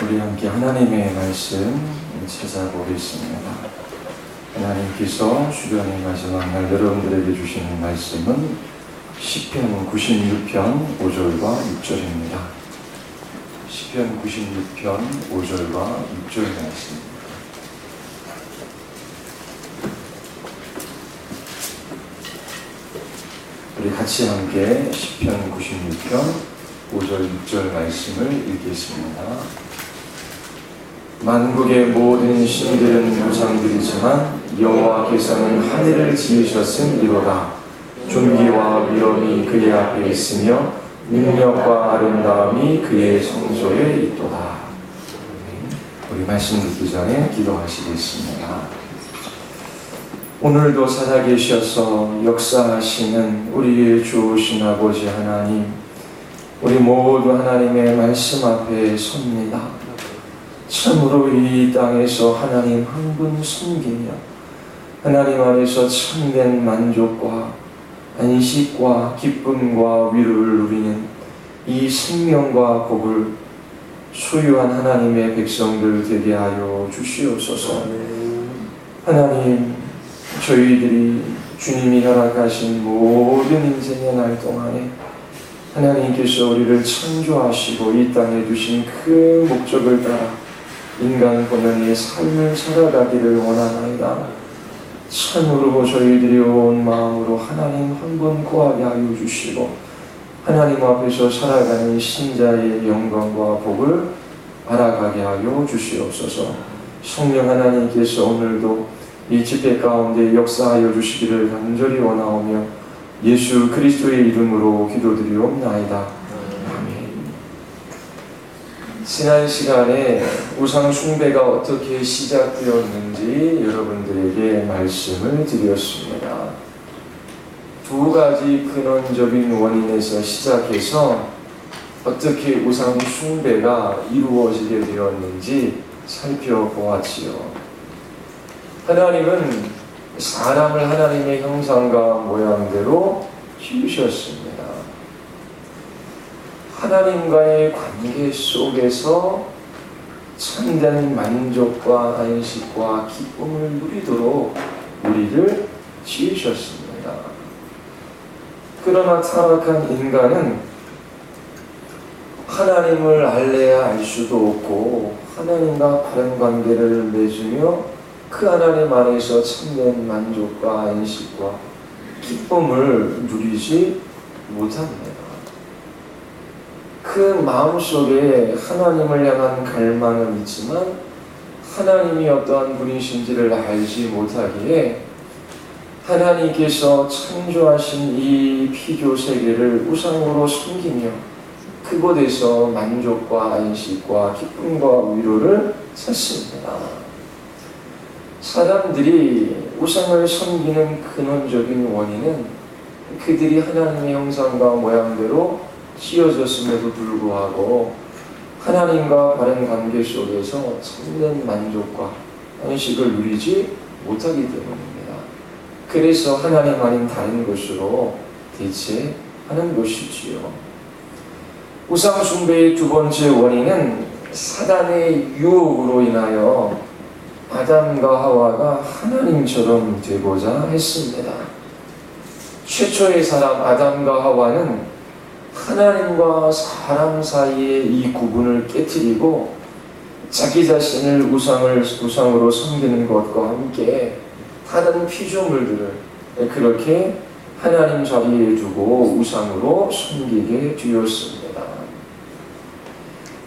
우리 함께 하나님의 말씀 찾아보겠습니다. 하나님께서 주변의 마지막 날 여러분들에게 주시는 말씀은 시편 96편 5절과 6절입니다. 시편 96편 5절과 6절 말씀입니다. 우리 같이 함께 시편 96편 5절 6절 말씀을 읽겠습니다. 만국의 모든 신들은 우상들이지만 여호와께서는 하늘을 지으셨음이로다. 존귀와 위엄이 그의 앞에 있으며 능력과 아름다움이 그의 성소에 있도다. 우리 말씀 듣기 전에 기도하시겠습니다. 오늘도 살아계셔서 역사하시는 우리의 좋으신 아버지 하나님, 우리 모두 하나님의 말씀 앞에 섭니다. 참으로 이 땅에서 하나님 한 분 섬기며 하나님 안에서 참된 만족과 안식과 기쁨과 위로를 누리는 이 생명과 복을 소유한 하나님의 백성들 되게 하여 주시옵소서. 하나님, 저희들이 주님이 허락하신 모든 인생의 날 동안에 하나님께서 우리를 창조하시고 이 땅에 두신 그 목적을 따라 인간 본연의 삶을 살아가기를 원하나이다. 참으로 저희들이 온 마음으로 하나님 한 분 구하게 하여 주시고 하나님 앞에서 살아가는 신자의 영광과 복을 알아가게 하여 주시옵소서. 성령 하나님께서 오늘도 이 집회 가운데 역사하여 주시기를 간절히 원하오며 예수 그리스도의 이름으로 기도드리옵나이다. 아멘. 지난 시간에 우상 숭배가 어떻게 시작되었는지 여러분들에게 말씀을 드렸습니다. 두 가지 근원적인 원인에서 시작해서 어떻게 우상 숭배가 이루어지게 되었는지 살펴보았지요. 하나님은 사람을 하나님의 형상과 모양대로 지으셨습니다. 하나님과의 관계 속에서 참된 만족과 안식과 기쁨을 누리도록 우리를 지으셨습니다. 그러나 타락한 인간은 하나님을 알래야 알 수도 없고 하나님과 바른 관계를 맺으며 그 하나님 안에서 참된 만족과 안식과 기쁨을 누리지 못합니다. 그 마음속에 하나님을 향한 갈망은 있지만 하나님이 어떠한 분이신지를 알지 못하기에 하나님께서 창조하신 이 피조 세계를 우상으로 섬기며 그곳에서 만족과 안식과 기쁨과 위로를 찾습니다. 사람들이 우상을 섬기는 근원적인 원인은 그들이 하나님의 형상과 모양대로 지어졌음에도 불구하고 하나님과 바른 관계 속에서 참된 만족과 안식을 누리지 못하기 때문입니다. 그래서 하나님 아닌 다른 것으로 대체하는 것이지요. 우상 숭배의 두 번째 원인은 사단의 유혹으로 인하여 아담과 하와가 하나님처럼 되고자 했습니다. 최초의 사람 아담과 하와는 하나님과 사람 사이의 이 구분을 깨트리고 자기 자신을 우상으로 섬기는 것과 함께 다른 피조물들을 그렇게 하나님 자리에 두고 우상으로 섬기게 되었습니다.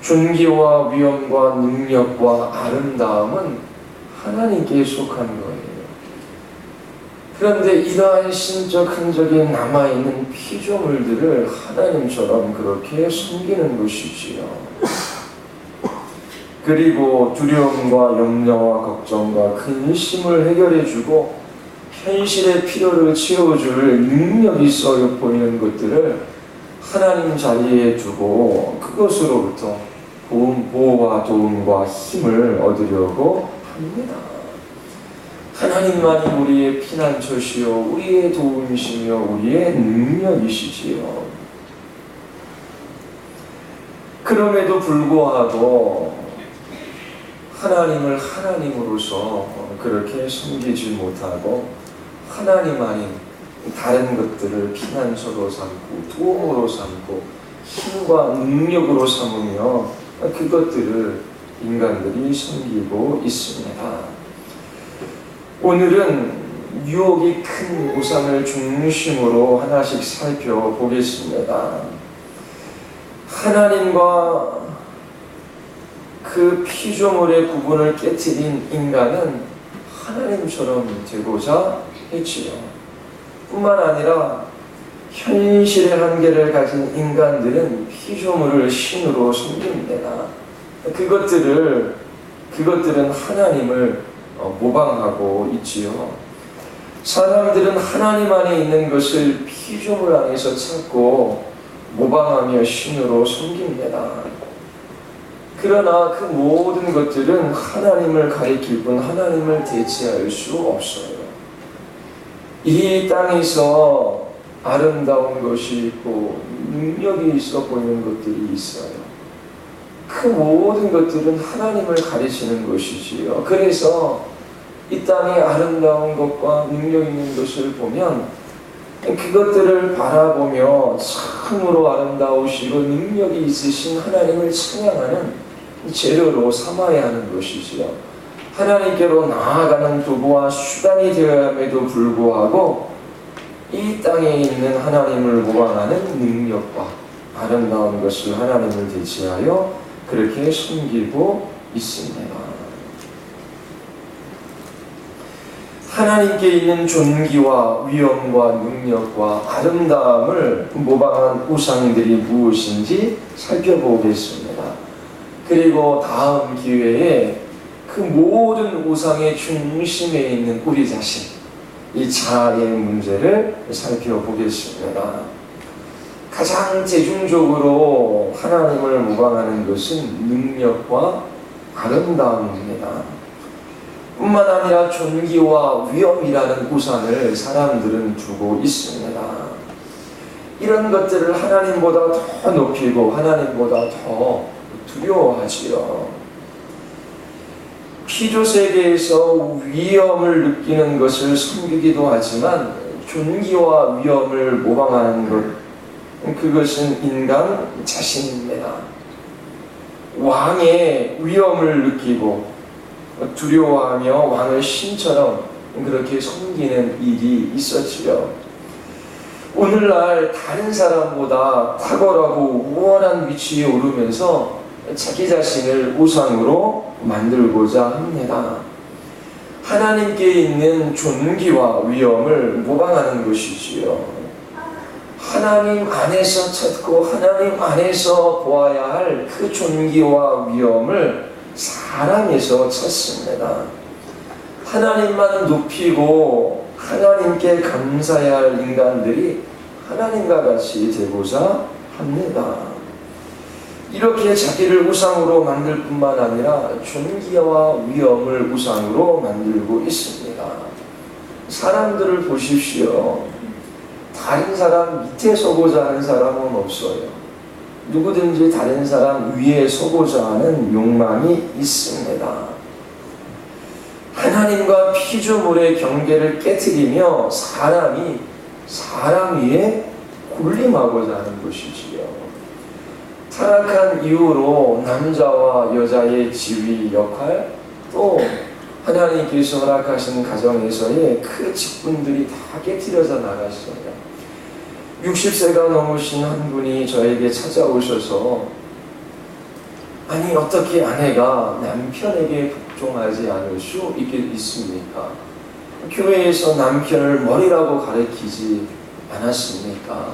존귀와 위엄과 능력과 아름다움은 하나님께 속한 거예요. 그런데 이러한 신적 흔적이 남아있는 피조물들을 하나님처럼 그렇게 섬기는 것이지요. 그리고 두려움과 염려와 걱정과 근심을 해결해주고 현실의 필요를 채워줄 능력이 있어 보이는 것들을 하나님 자리에 두고 그것으로부터 보호와 도움과 힘을 얻으려고 합니다. 하나님만이 우리의 피난처시요 우리의 도움이시며 우리의 능력이시지요. 그럼에도 불구하고 하나님을 하나님으로서 그렇게 섬기지 못하고 하나님 아닌 다른 것들을 피난처로 삼고 도움으로 삼고 힘과 능력으로 삼으며 그것들을 인간들이 섬기고 있습니다. 오늘은 유혹이 큰 우상을 중심으로 하나씩 살펴보겠습니다. 하나님과 그 피조물의 구분을 깨트린 인간은 하나님처럼 되고자 했지요. 뿐만 아니라 현실의 한계를 가진 인간들은 피조물을 신으로 섬깁니다. 그것들은 하나님을 모방하고 있지요. 사람들은 하나님 안에 있는 것을 피조물 안에서 찾고 모방하며 신으로 섬깁니다. 그러나 그 모든 것들은 하나님을 가리킬 뿐 하나님을 대체할 수 없어요. 이 땅에서 아름다운 것이 있고 능력이 있어 보이는 것들이 있어요. 그 모든 것들은 하나님을 가리키는 것이지요. 그래서 이 땅에 아름다운 것과 능력 있는 것을 보면 그것들을 바라보며 참으로 아름다우시고 능력이 있으신 하나님을 찬양하는 재료로 삼아야 하는 것이지요. 하나님께로 나아가는 도구와 수단이 되어야 함에도 불구하고 이 땅에 있는 하나님을 모방하는 능력과 아름다운 것을 하나님을 대체하여 그렇게 섬기고 있습니다. 하나님께 있는 존귀와 위엄과 능력과 아름다움을 모방한 우상들이 무엇인지 살펴보겠습니다. 그리고 다음 기회에 그 모든 우상의 중심에 있는 우리 자신, 이 자아의 문제를 살펴보겠습니다. 가장 대중적으로 하나님을 모방하는 것은 능력과 아름다움입니다. 뿐만 아니라 존귀와 위엄이라는 우상을 사람들은 두고 있습니다. 이런 것들을 하나님보다 더 높이고 하나님보다 더 두려워하지요. 피조세계에서 위엄을 느끼는 것을 섬기기도 하지만 존귀와 위엄을 모방하는 것, 그것은 인간 자신입니다. 왕의 위엄을 느끼고 두려워하며 왕을 신처럼 그렇게 섬기는 일이 있었지요. 오늘날 다른 사람보다 탁월하고 우월한 위치에 오르면서 자기 자신을 우상으로 만들고자 합니다. 하나님께 있는 존귀와 위엄을 모방하는 것이지요. 하나님 안에서 찾고 하나님 안에서 보아야 할 그 존귀와 위엄을 사람에서 찾습니다. 하나님만 높이고 하나님께 감사해야 할 인간들이 하나님과 같이 되고자 합니다. 이렇게 자기를 우상으로 만들 뿐만 아니라 존귀와 위엄을 우상으로 만들고 있습니다. 사람들을 보십시오. 다른 사람 밑에 서고자 하는 사람은 없어요. 누구든지 다른 사람 위에 서고자 하는 욕망이 있습니다. 하나님과 피조물의 경계를 깨트리며 사람이 사람 위에 군림하고자 하는 것이지요. 타락한 이후로 남자와 여자의 지위, 역할, 또 하나님께서 허락하신 가정에서의 그 직분들이 다 깨트려져 나갔어요. 60세가 넘으신 한 분이 저에게 찾아오셔서 아니 어떻게 아내가 남편에게 복종하지 않을 수 있습니까? 교회에서 남편을 머리라고 가르치지 않았습니까?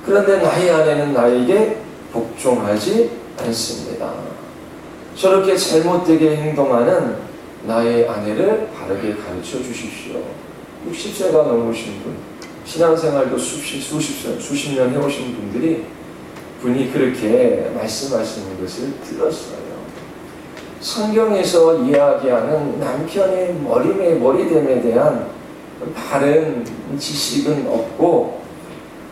그런데 나의 아내는 나에게 복종하지 않습니다. 저렇게 잘못되게 행동하는 나의 아내를 바르게 가르쳐 주십시오. 60세가 넘으신 분, 신앙생활도 수십 년 해오신 분이 그렇게 말씀하시는 것을 들었어요. 성경에서 이야기하는 남편의 머리됨에 대한 바른 지식은 없고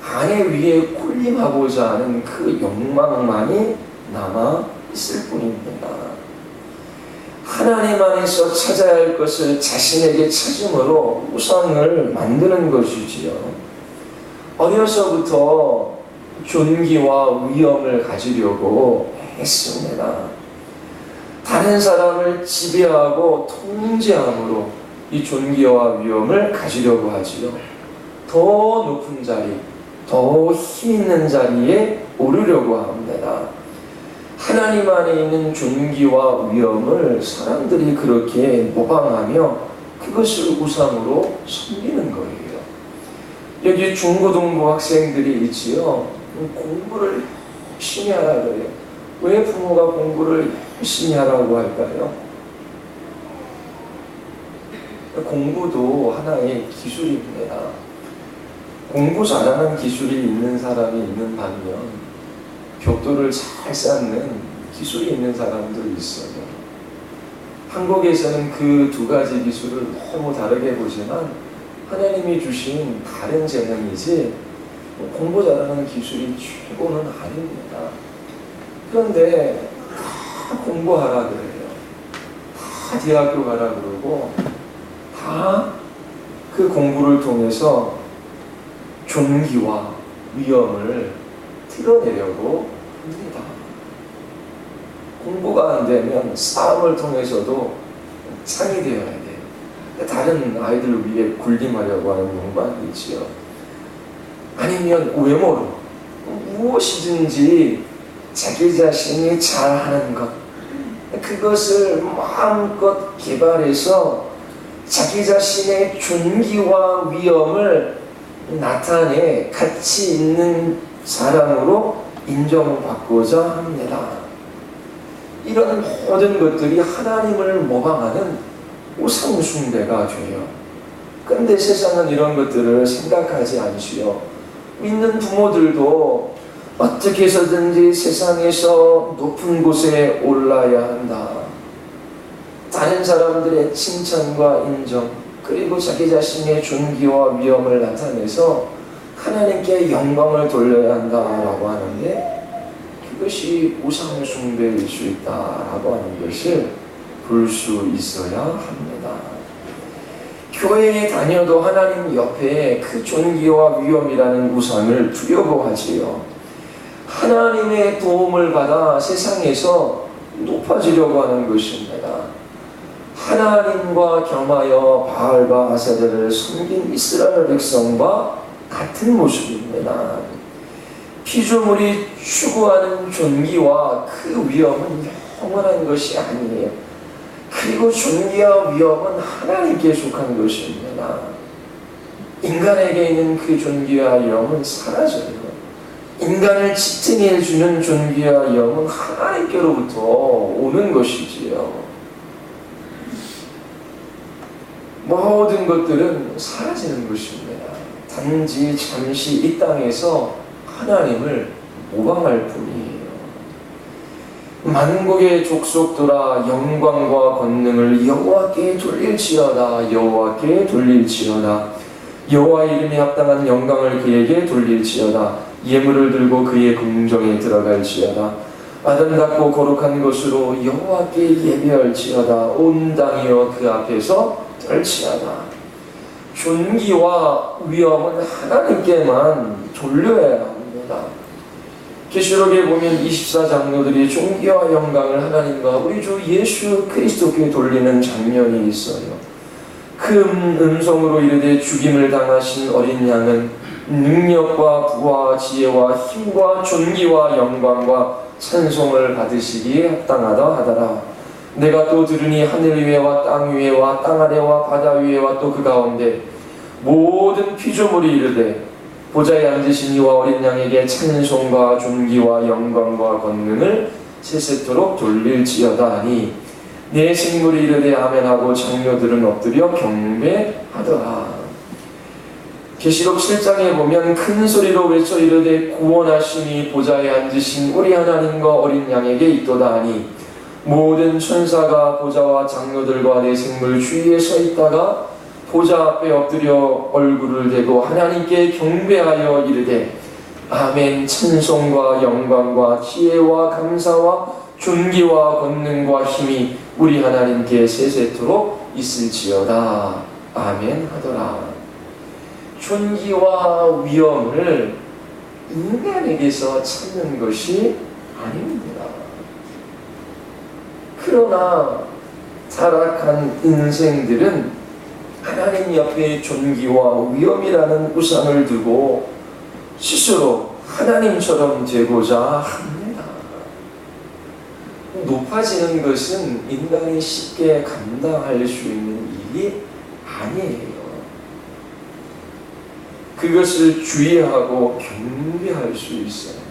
아내 위에 군림하고자 하는 그 욕망만이 남아 있을 뿐입니다. 하나님 안에서 찾아야 할 것을 자신에게 찾음으로 우상을 만드는 것이지요. 어려서부터 존귀와 위엄을 가지려고 했습니다. 다른 사람을 지배하고 통제함으로 이 존귀와 위엄을 가지려고 하지요. 더 높은 자리, 더 힘 있는 자리에 오르려고 합니다. 하나님 안에 있는 존귀와 위엄을 사람들이 그렇게 모방하며 그것을 우상으로 섬기는 거예요. 여기 중고등부 학생들이 있지요. 공부를 열심히 하라 그래요. 왜 부모가 공부를 열심히 하라고 할까요? 공부도 하나의 기술입니다. 공부 잘하는 기술이 있는 사람이 있는 반면 벽돌을 잘 쌓는 기술이 있는 사람도 있어요. 한국에서는 그 두 가지 기술을 너무 다르게 보지만 하나님이 주신 다른 재능이지 공부 잘하는 기술이 최고는 아닙니다. 그런데 다 공부하라 그래요. 다 대학교 가라 그러고 다 그 공부를 통해서 존귀와 위엄을 드러내려고 합니다. 공부가 안 되면 싸움을 통해서도 창이 되어야 돼요. 다른 아이들을 위해 군림하려고 하는 욕망이 있지요. 아니면 외모로 무엇이든지 자기 자신이 잘하는 것, 그것을 마음껏 개발해서 자기 자신의 존귀와 위엄을 나타내 가치 있는 사람으로 인정받고자 합니다. 이런 모든 것들이 하나님을 모방하는 우상 숭배가 돼요. 그런데 세상은 이런 것들을 생각하지 않지요. 믿는 부모들도 어떻게 해서든지 세상에서 높은 곳에 올라야 한다. 다른 사람들의 칭찬과 인정, 그리고 자기 자신의 존귀와 위엄을 나타내서 하나님께 영광을 돌려야 한다라고 하는데 그것이 우상 숭배일 수 있다라고 하는 것을 볼 수 있어야 합니다. 교회에 다녀도 하나님 옆에 그 존귀와 위엄이라는 우상을 두려워하지요. 하나님의 도움을 받아 세상에서 높아지려고 하는 것입니다. 하나님과 겸하여 바알과 아세라를 섬긴 이스라엘 백성과 같은 모습입니다. 피조물이 추구하는 존귀와 그 위엄은 영원한 것이 아니에요. 그리고 존귀와 위엄은 하나님께 속한 것입니다. 인간에게 있는 그 존귀와 위엄은 사라져요. 인간을 지탱해 해주는 존귀와 위엄은 하나님께로부터 오는 것이지요. 모든 것들은 사라지는 것입니다. 단지 잠시 이 땅에서 하나님을 모방할 뿐이에요. 만국의 족속들아 영광과 권능을 여호와께 돌릴지어다. 여호와께 돌릴지어다. 여호와 이름에 합당한 영광을 그에게 돌릴지어다. 예물을 들고 그의 궁정에 들어갈지어다. 아름답고 거룩한 것으로 여호와께 예배할지어다. 온 땅이여 그 앞에서 떨치하다. 존귀와 위엄은 하나님께만 돌려야 합니다. 계시록에 보면 24장로들이 존귀와 영광을 하나님과 우리 주 예수 그리스도께 돌리는 장면이 있어요. 큰 음성으로 이르되 죽임을 당하신 어린 양은 능력과 부와 지혜와 힘과 존귀와 영광과 찬송을 받으시기에 합당하다 하더라. 내가 또 들으니 하늘 위에와 땅 위에와 땅 아래와 바다 위에와 또 그 가운데 모든 피조물이 이르되 보좌에 앉으신 이와 어린 양에게 찬송과 존귀와 영광과 권능을 세세토록 돌릴지어다 하니 내 생물이 이르되 아멘하고 장로들은 엎드려 경배하더라. 계시록 7장에 보면 큰 소리로 외쳐 이르되 구원하심이 보좌에 앉으신 우리 하나님과 어린 양에게 있도다 하니 모든 천사가 보좌와 장로들과 내 생물 주위에 서 있다가 보좌 앞에 엎드려 얼굴을 대고 하나님께 경배하여 이르되 아멘. 찬송과 영광과 지혜와 감사와 존귀와 권능과 힘이 우리 하나님께 세세토록 있을지어다. 아멘 하더라. 존귀와 위엄을 인간에게서 찾는 것이 아닙니다. 그러나 타락한 인생들은 하나님 옆에 존귀와 위엄이라는 우상을 두고 스스로 하나님처럼 되고자 합니다. 높아지는 것은 인간이 쉽게 감당할 수 있는 일이 아니에요. 그것을 주의하고 경계할 수 있어야 돼요.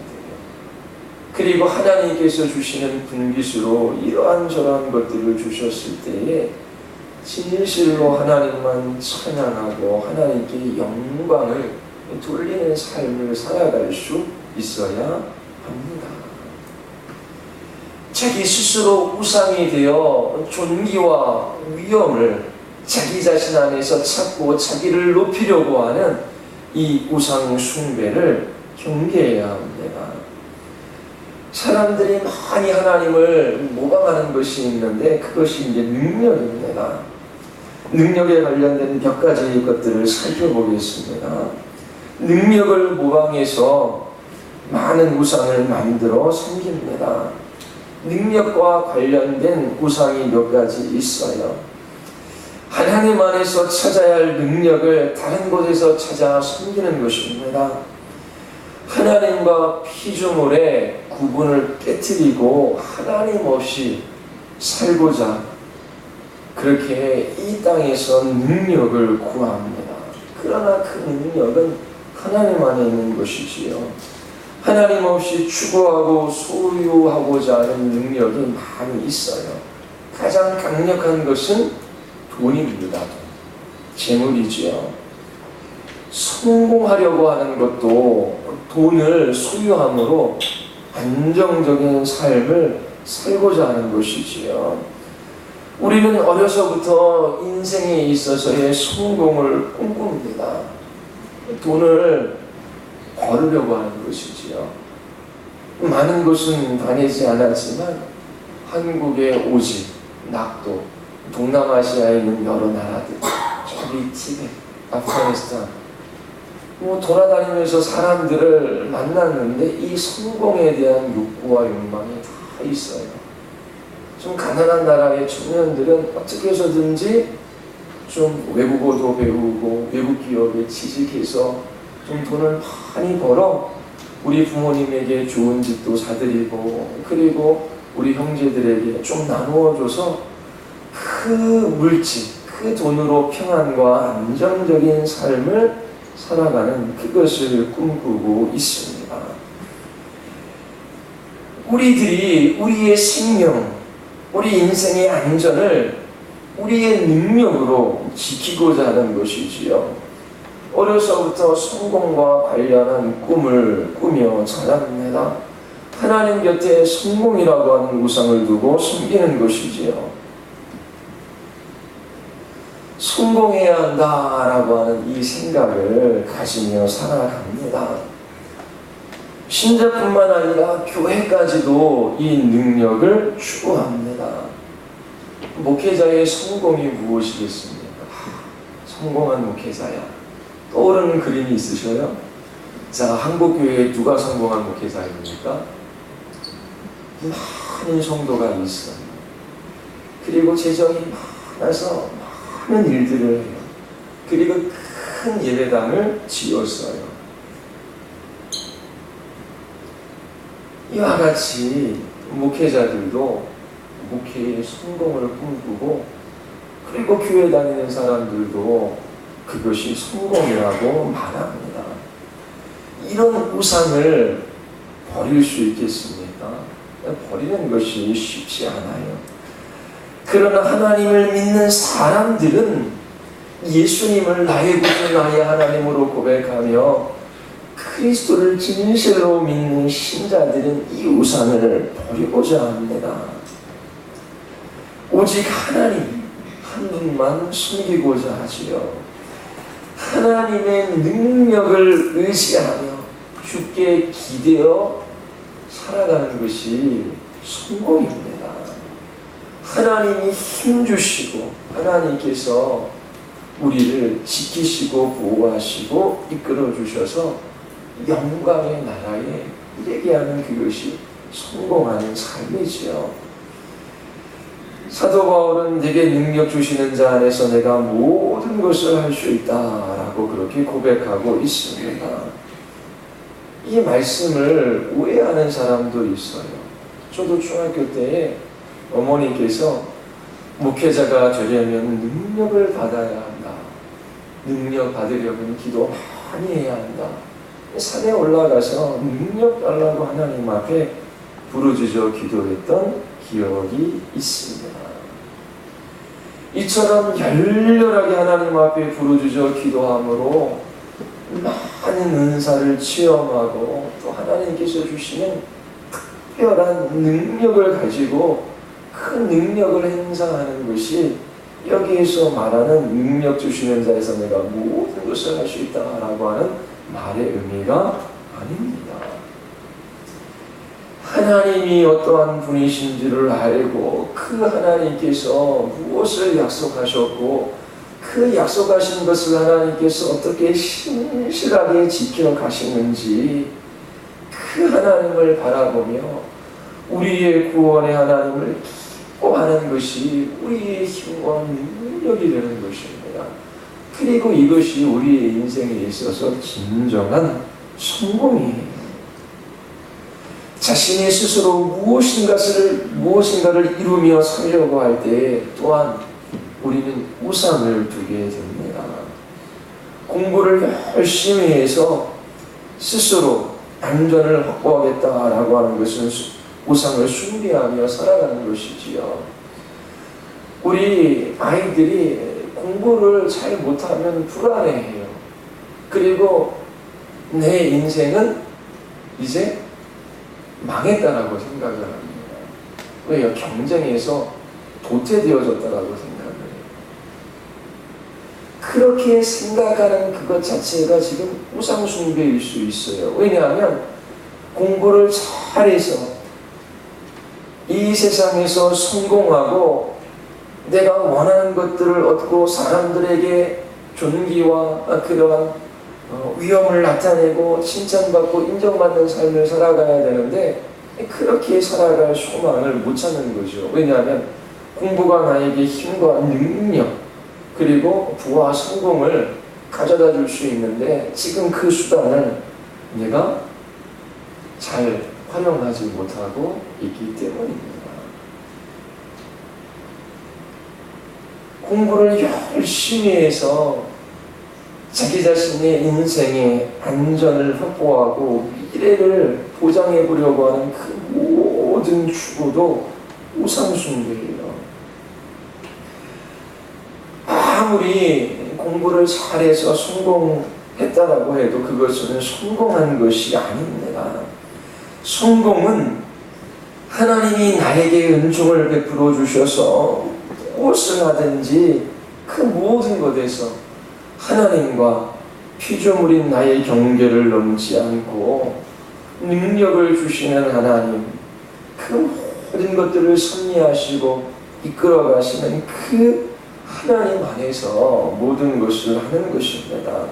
그리고 하나님께서 주시는 분깃으로 이러한 저러한 것들을 주셨을 때에 진실로 하나님만 찬양하고 하나님께 영광을 돌리는 삶을 살아갈 수 있어야 합니다. 자기 스스로 우상이 되어 존귀와 위엄을 자기 자신 안에서 찾고 자기를 높이려고 하는 이 우상 숭배를 경계해야 합니다. 사람들이 많이 하나님을 모방하는 것이 있는데 그것이 이제 능력입니다. 능력에 관련된 몇 가지 것들을 살펴보겠습니다. 능력을 모방해서 많은 우상을 만들어 섬깁니다. 능력과 관련된 우상이 몇 가지 있어요. 하나님 안에서 찾아야 할 능력을 다른 곳에서 찾아 섬기는 것입니다. 하나님과 피조물의 구분을 깨뜨리고 하나님 없이 살고자 그렇게 이 땅에서 능력을 구합니다. 그러나 그 능력은 하나님 안에 있는 것이지요. 하나님 없이 추구하고 소유하고자 하는 능력이 많이 있어요. 가장 강력한 것은 돈입니다. 재물이지요. 성공하려고 하는 것도 돈을 소유함으로 안정적인 삶을 살고자 하는 것이지요. 우리는 어려서부터 인생에 있어서의 성공을 꿈꿉니다. 돈을 벌으려고 하는 것이지요. 많은 곳은 다니지 않았지만 한국의 오지, 낙도, 동남아시아에 있는 여러 나라들, 저기 티베트, 아프가니스탄 돌아다니면서 사람들을 만났는데 이 성공에 대한 욕구와 욕망이 다 있어요. 좀 가난한 나라의 청년들은 어떻게 해서든지 좀 외국어도 배우고 외국 기업에 취직해서 좀 돈을 많이 벌어 우리 부모님에게 좋은 집도 사드리고 그리고 우리 형제들에게 좀 나누어줘서 그 물질, 그 돈으로 평안과 안정적인 삶을 살아가는 그것을 꿈꾸고 있습니다. 우리들이 우리의 생명, 우리 인생의 안전을 우리의 능력으로 지키고자 하는 것이지요. 어려서부터 성공과 관련한 꿈을 꾸며 자랍니다. 하나님 곁에 성공이라고 하는 우상을 두고 섬기는 것이지요. 성공해야 한다라고 하는 이 생각을 가지며 살아갑니다. 신자뿐만 아니라 교회까지도 이 능력을 추구합니다. 목회자의 성공이 무엇이겠습니까? 성공한 목회자야. 떠오르는 그림이 있으셔요? 자, 한국교회에 누가 성공한 목회자입니까? 많은 성도가 있어요. 그리고 재정이 많아서 많은 일들을 해요. 그리고 큰 예배당을 지었어요. 이와 같이 목회자들도 목회의 성공을 꿈꾸고 그리고 교회 다니는 사람들도 그것이 성공이라고 말합니다. 이런 우상을 버릴 수 있겠습니까? 버리는 것이 쉽지 않아요. 그러나 하나님을 믿는 사람들은 예수님을 나의 구주 나의 하나님으로 고백하며 그리스도를 진실로 믿는 신자들은 이 우상을 버리고자 합니다. 오직 하나님 한 분만 숨기고자 하지요. 하나님의 능력을 의지하며 주께 기대어 살아가는 것이 성공입니다. 하나님이 힘주시고 하나님께서 우리를 지키시고 보호하시고 이끌어 주셔서 영광의 나라에 이르게 하는 그것이 성공하는 삶이지요. 사도 바울은 내게 능력 주시는 자 안에서 내가 모든 것을 할 수 있다라고 그렇게 고백하고 있습니다. 이 말씀을 오해하는 사람도 있어요. 저도 중학교 때에 어머니께서 목회자가 되려면 능력을 받아야 한다. 능력 받으려면 기도 많이 해야 한다. 산에 올라가서 능력 달라고 하나님 앞에 부르짖어 기도했던 기억이 있습니다. 이처럼 열렬하게 하나님 앞에 부르짖어 기도함으로 많은 은사를 체험하고 또 하나님께서 주시는 특별한 능력을 가지고 큰 능력을 행사하는 것이 여기에서 말하는 능력 주시는 자에서 내가 모든 것을 할 수 있다라고 하는 말의 의미가 아닙니다. 하나님이 어떠한 분이신지를 알고 그 하나님께서 무엇을 약속하셨고 그 약속하신 것을 하나님께서 어떻게 신실하게 지켜가시는지 그 하나님을 바라보며 우리의 구원의 하나님을 기뻐하는 것이 우리의 힘과 능력이 되는 것입니다. 그리고 이것이 우리의 인생에 있어서 진정한 성공이에요. 자신이 스스로 무엇인가를 이루며 살려고 할 때 또한 우리는 우상을 두게 됩니다. 공부를 열심히 해서 스스로 안전을 확보하겠다라고 하는 것은 우상을 숭배하며 살아가는 것이지요. 우리 아이들이 공부를 잘 못하면 불안해해요. 그리고 내 인생은 이제 망했다라고 생각을 합니다. 왜요? 경쟁에서 도태되어졌다라고 생각을 해요. 그렇게 생각하는 그것 자체가 지금 우상숭배일 수 있어요. 왜냐하면 공부를 잘해서 이 세상에서 성공하고 내가 원하는 것들을 얻고 사람들에게 존귀와 그러한 위엄을 나타내고 칭찬받고 인정받는 삶을 살아가야 되는데 그렇게 살아갈 소망을 못 찾는 거죠. 왜냐하면 공부가 나에게 힘과 능력 그리고 부와 성공을 가져다 줄 수 있는데 지금 그 수단을 내가 잘 활용하지 못하고 있기 때문입니다. 공부를 열심히 해서 자기 자신의 인생의 안전을 확보하고 미래를 보장해 보려고 하는 그 모든 추구도 우상숭배예요. 아무리 공부를 잘해서 성공했다라고 해도 그것은 성공한 것이 아닙니다. 성공은 하나님이 나에게 은총을 베풀어 주셔서 무엇을 하든지 그 모든 것에서 하나님과 피조물인 나의 경계를 넘지 않고 능력을 주시는 하나님, 그 모든 것들을 섭리하시고 이끌어 가시는 그 하나님 안에서 모든 것을 하는 것입니다.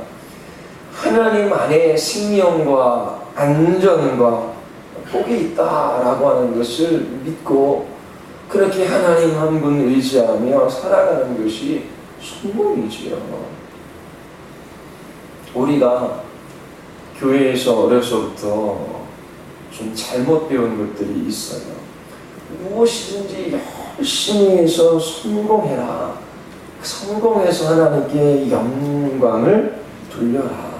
하나님 안에 생명과 안전과 복이 있다라고 하는 것을 믿고 그렇게 하나님 한 분 의지하며 살아가는 것이 성공이지요. 우리가 교회에서 어려서부터 좀 잘못 배운 것들이 있어요. 무엇이든지 열심히 해서 성공해라. 성공해서 하나님께 영광을 돌려라.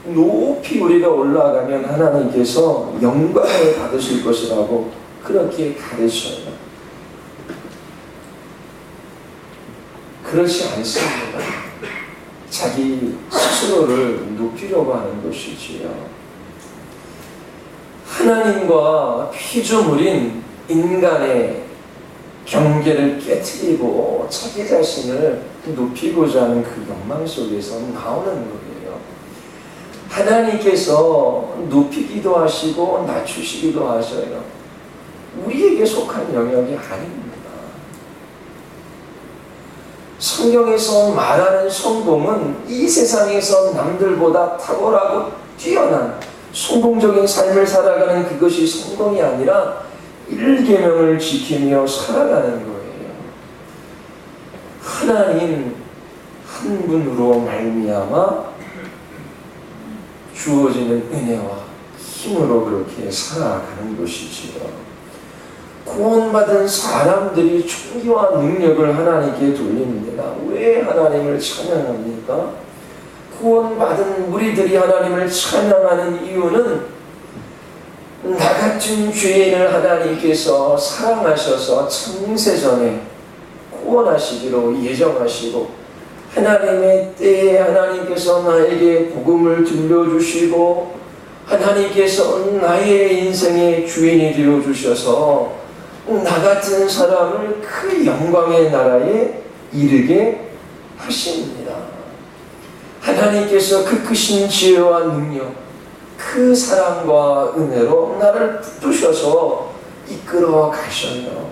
높이 우리가 올라가면 하나님께서 영광을 받으실 것이라고 그렇게 가르쳐요. 그렇지 않습니다. 자기 스스로를 높이려고 하는 것이지요. 하나님과 피조물인 인간의 경계를 깨트리고 자기 자신을 높이고자 하는 그 욕망 속에서 나오는 거예요. 하나님께서 높이기도 하시고 낮추시기도 하셔요. 우리에게 속한 영역이 아닙니다. 성경에서 말하는 성공은 이 세상에서 남들보다 탁월하고 뛰어난 성공적인 삶을 살아가는 그것이 성공이 아니라 일계명을 지키며 살아가는 거예요. 하나님 한 분으로 말미암아 주어지는 은혜와 힘으로 그렇게 살아가는 것이지요. 구원받은 사람들이 총기와 능력을 하나님께 돌립니다. 왜 하나님을 찬양합니까? 구원받은 우리들이 하나님을 찬양하는 이유는 나 같은 죄인을 하나님께서 사랑하셔서 창세전에 구원하시기로 예정하시고 하나님의 때에 하나님께서 나에게 복음을 들려주시고 하나님께서 나의 인생의 주인이 되어주셔서 나 같은 사람을 그 영광의 나라에 이르게 하십니다. 하나님께서 그 크신 지혜와 능력, 그 사랑과 은혜로 나를 붙드셔서 이끌어 가셔요.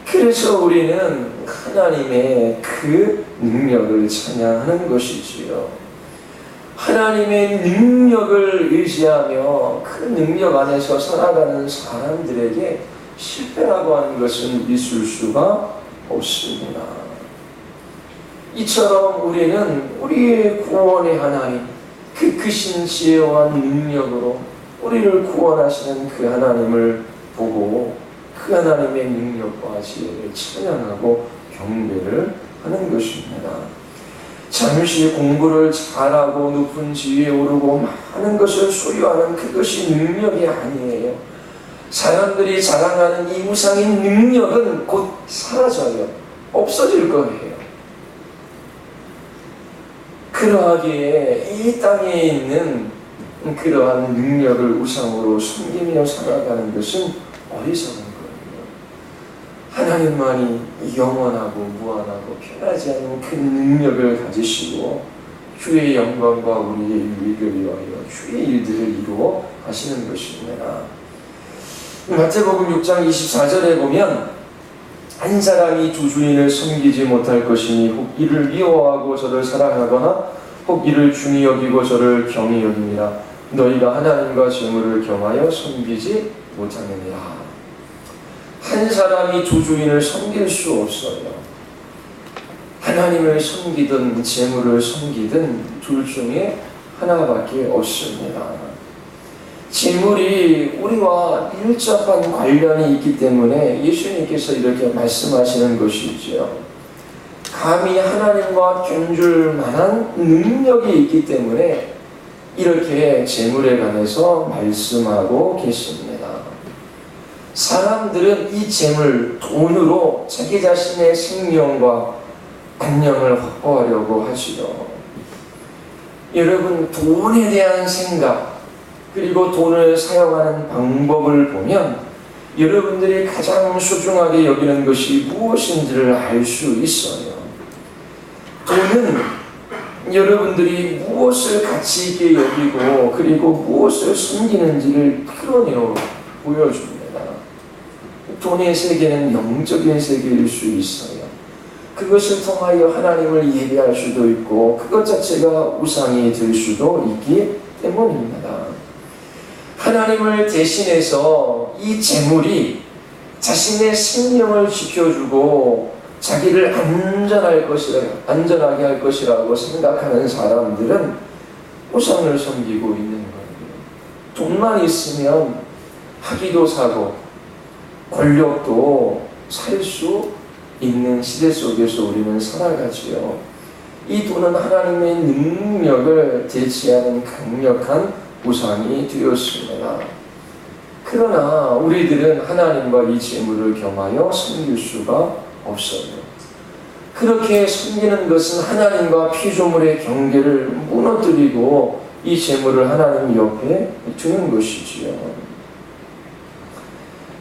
그래서 우리는 하나님의 그 능력을 찬양하는 것이지요. 하나님의 능력을 의지하며 그 능력 안에서 살아가는 사람들에게 실패라고 하는 것은 있을 수가 없습니다. 이처럼 우리는 우리의 구원의 하나님, 그 크신 지혜와 능력으로 우리를 구원하시는 그 하나님을 보고 그 하나님의 능력과 지혜를 찬양하고 경배를 하는 것입니다. 잠시 공부를 잘하고 높은 지위에 오르고 많은 것을 소유하는 그것이 능력이 아니에요. 사람들이 자랑하는 이 우상인 능력은 곧 사라져요. 없어질 거예요. 그러하기에 이 땅에 있는 그러한 능력을 우상으로 숨기며 살아가는 것은 어리석은 거예요. 하나님만이 영원하고 무한하고 변하지 않는 그 능력을 가지시고 주의 영광과 우리의 유익을 위하여 주의 일들을 이루어 하시는 것입니다. 마태복음 6장 24절에 보면 한 사람이 두 주인을 섬기지 못할 것이니 혹 이를 미워하고 저를 사랑하거나 혹 이를 중히 여기고 저를 경히 여깁니다. 너희가 하나님과 재물을 겸하여 섬기지 못하느니라. 한 사람이 두 주인을 섬길 수 없어요. 하나님을 섬기든 재물을 섬기든 둘 중에 하나밖에 없습니다. 재물이 우리와 밀접한 관련이 있기 때문에 예수님께서 이렇게 말씀하시는 것이죠. 감히 하나님과 견줄 만한 능력이 있기 때문에 이렇게 재물에 관해서 말씀하고 계십니다. 사람들은 이 재물, 돈으로 자기 자신의 생명과 안녕을 확보하려고 하지요. 여러분, 돈에 대한 생각 그리고 돈을 사용하는 방법을 보면 여러분들이 가장 소중하게 여기는 것이 무엇인지를 알 수 있어요. 돈은 여러분들이 무엇을 가치 있게 여기고 그리고 무엇을 숨기는지를 드러내어 보여줍니다. 돈의 세계는 영적인 세계일 수 있어요. 그것을 통하여 하나님을 예배할 수도 있고 그것 자체가 우상이 될 수도 있기 때문입니다. 하나님을 대신해서 이 재물이 자신의 생명을 지켜주고 자기를 안전하게 할 것이라고 생각하는 사람들은 우상을 섬기고 있는 거예요. 돈만 있으면 학위도 사고 권력도 살 수 있는 시대 속에서 우리는 살아가지요. 이 돈은 하나님의 능력을 대체하는 강력한 우상이 되었습니다. 그러나 우리들은 하나님과 이 재물을 겸하여 섬길 수가 없어요. 그렇게 섬기는 것은 하나님과 피조물의 경계를 무너뜨리고 이 재물을 하나님 옆에 두는 것이지요.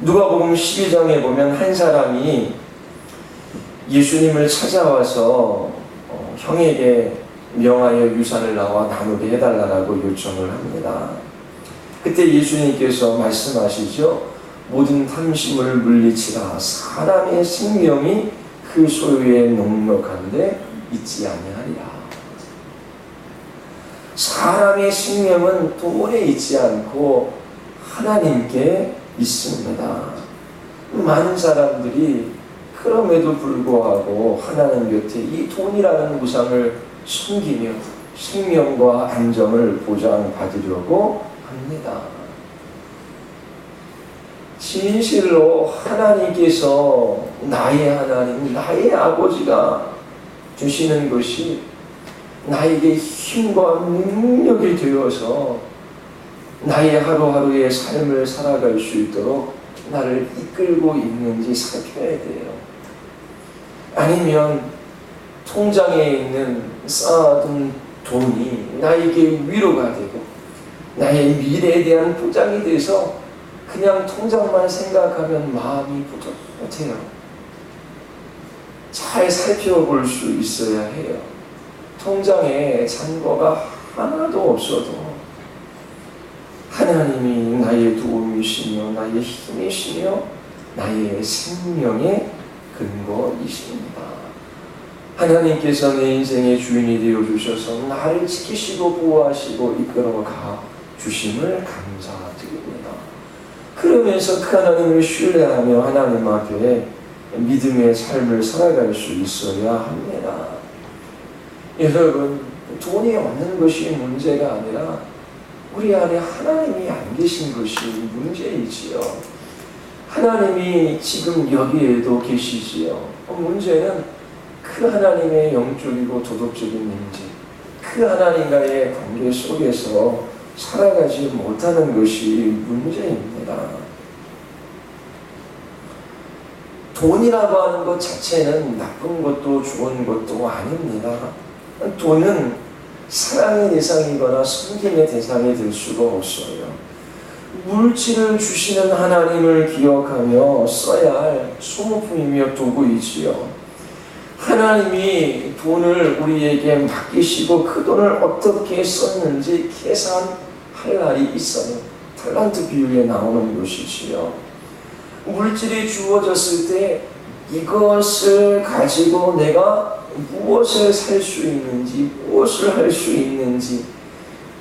누가복음 12장에 보면 한 사람이 예수님을 찾아와서 형에게 명하여 유산을 나와 나누게 해달라고 요청을 합니다. 그때 예수님께서 말씀하시죠. 모든 탐심을 물리치라. 사람의 생명이 그 소유에 넉넉한데 있지 아니하리라. 사람의 생명은 돈에 있지 않고 하나님께 있습니다. 많은 사람들이 그럼에도 불구하고 하나님 곁에 이 돈이라는 우상을 숨기며 생명과 안정을 보장받으려고 합니다. 진실로 하나님께서 나의 하나님, 나의 아버지가 주시는 것이 나에게 힘과 능력이 되어서 나의 하루하루의 삶을 살아갈 수 있도록 나를 이끌고 있는지 살펴야 돼요. 아니면 통장에 있는 쌓아둔 돈이 나에게 위로가 되고 나의 미래에 대한 보장이 돼서 그냥 통장만 생각하면 마음이 뿌듯해요. 잘 살펴볼 수 있어야 해요. 통장에 잔고가 하나도 없어도 하나님이 나의 도움이시며 나의 힘이시며 나의 생명의 근거이십니다. 하나님께서 내 인생의 주인이 되어주셔서 나를 지키시고 보호하시고 이끌어가 주심을 감사드립니다. 그러면서 그 하나님을 신뢰하며 하나님 앞에 믿음의 삶을 살아갈 수 있어야 합니다. 여러분, 돈이 없는 것이 문제가 아니라 우리 안에 하나님이 안 계신 것이 문제이지요. 하나님이 지금 여기에도 계시지요. 문제는 그 하나님의 영적이고 도덕적인 문제, 그 하나님과의 관계 속에서 살아가지 못하는 것이 문제입니다. 돈이라고 하는 것 자체는 나쁜 것도 좋은 것도 아닙니다. 돈은 사랑의 대상이거나 섬김의 대상이 될 수가 없어요. 물질을 주시는 하나님을 기억하며 써야 할 소모품이며 도구이지요. 하나님이 돈을 우리에게 맡기시고 그 돈을 어떻게 썼는지 계산할 날이 있어요. 달란트 비유에 나오는 것이지요. 물질이 주어졌을 때 이것을 가지고 내가 무엇을 살 수 있는지, 무엇을 할 수 있는지,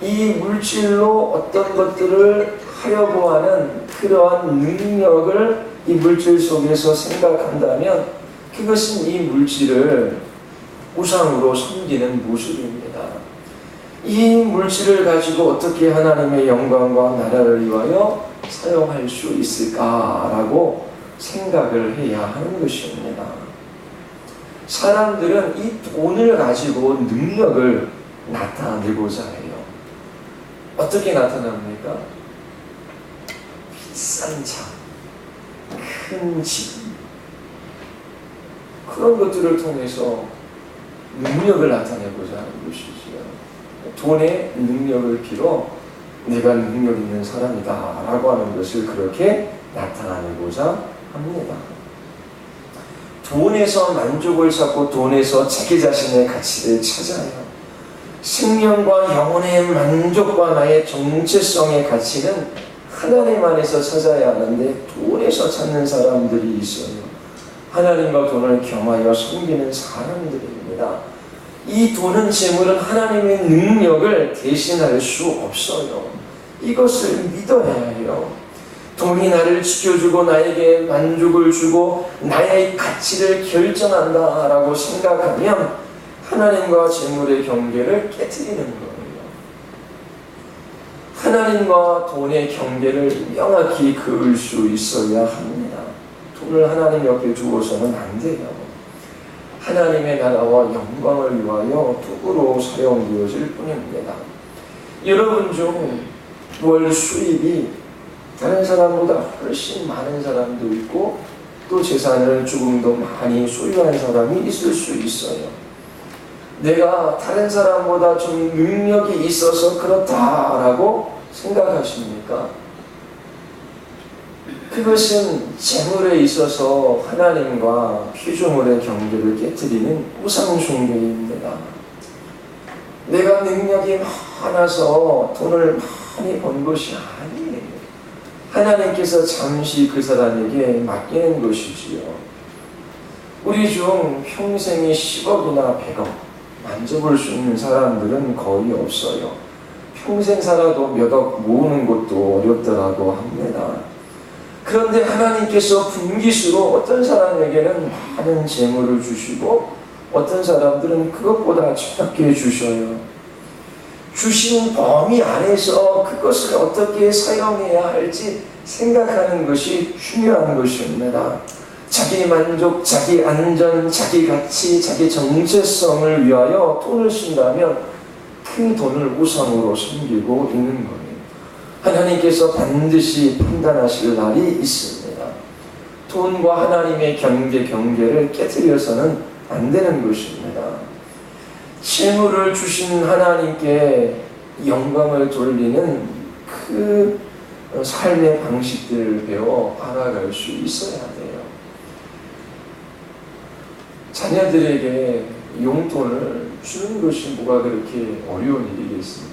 이 물질로 어떤 것들을 하려고 하는 그러한 능력을 이 물질 속에서 생각한다면 그것은 이 물질을 우상으로 섬기는 모습입니다. 이 물질을 가지고 어떻게 하나님의 영광과 나라를 위하여 사용할 수 있을까라고 생각을 해야 하는 것입니다. 사람들은 이 돈을 가지고 능력을 나타내고자 해요. 어떻게 나타납니까? 비싼 차, 큰 집, 그런 것들을 통해서 능력을 나타내고자 하는 것이지요. 돈의 능력을 빌어 내가 능력 있는 사람이다 라고 하는 것을 그렇게 나타내고자 합니다. 돈에서 만족을 찾고 돈에서 자기 자신의 가치를 찾아요. 생명과 영혼의 만족과 나의 정체성의 가치는 하나님 안에서 찾아야 하는데 돈에서 찾는 사람들이 있어요. 하나님과 돈을 겸하여 섬기는 사람들입니다. 이 돈은 재물은 하나님의 능력을 대신할 수 없어요. 이것을 믿어야 해요. 돈이 나를 지켜주고 나에게 만족을 주고 나의 가치를 결정한다라고 생각하면 하나님과 재물의 경계를 깨트리는 거예요. 하나님과 돈의 경계를 명확히 그을 수 있어야 합니다. 돈을 하나님 옆에 두어서는 안 돼요. 하나님의 나라와 영광을 위하여 도구로 사용되어질 뿐입니다. 여러분 중 월 수입이 다른 사람보다 훨씬 많은 사람도 있고 또 재산을 조금 더 많이 소유한 사람이 있을 수 있어요. 내가 다른 사람보다 좀 능력이 있어서 그렇다라고 생각하십니까? 그것은 재물에 있어서 하나님과 피조물의 경계를 깨트리는 우상 숭배입니다. 내가 능력이 많아서 돈을 많이 번 것이 아니에요. 하나님께서 잠시 그 사람에게 맡기는 것이지요. 우리 중 평생에 10억이나 100억 만져볼 수 있는 사람들은 거의 없어요. 평생 살아도 몇 억 모으는 것도 어렵더라고 합니다. 그런데 하나님께서 분기수로 어떤 사람에게는 많은 재물을 주시고 어떤 사람들은 그것보다 적게 주셔요. 주신 범위 안에서 그것을 어떻게 사용해야 할지 생각하는 것이 중요한 것입니다. 자기 만족, 자기 안전, 자기 가치, 자기 정체성을 위하여 돈을 쓴다면 그 돈을 우상으로 섬기고 있는 거예요. 하나님께서 반드시 판단하실 날이 있습니다. 돈과 하나님의 경계를 깨뜨려서는 안 되는 것입니다. 재물을 주신 하나님께 영광을 돌리는 그 삶의 방식들을 배워 알아갈 수 있어야 돼요. 자녀들에게 용돈을 주는 것이 뭐가 그렇게 어려운 일이겠습니까?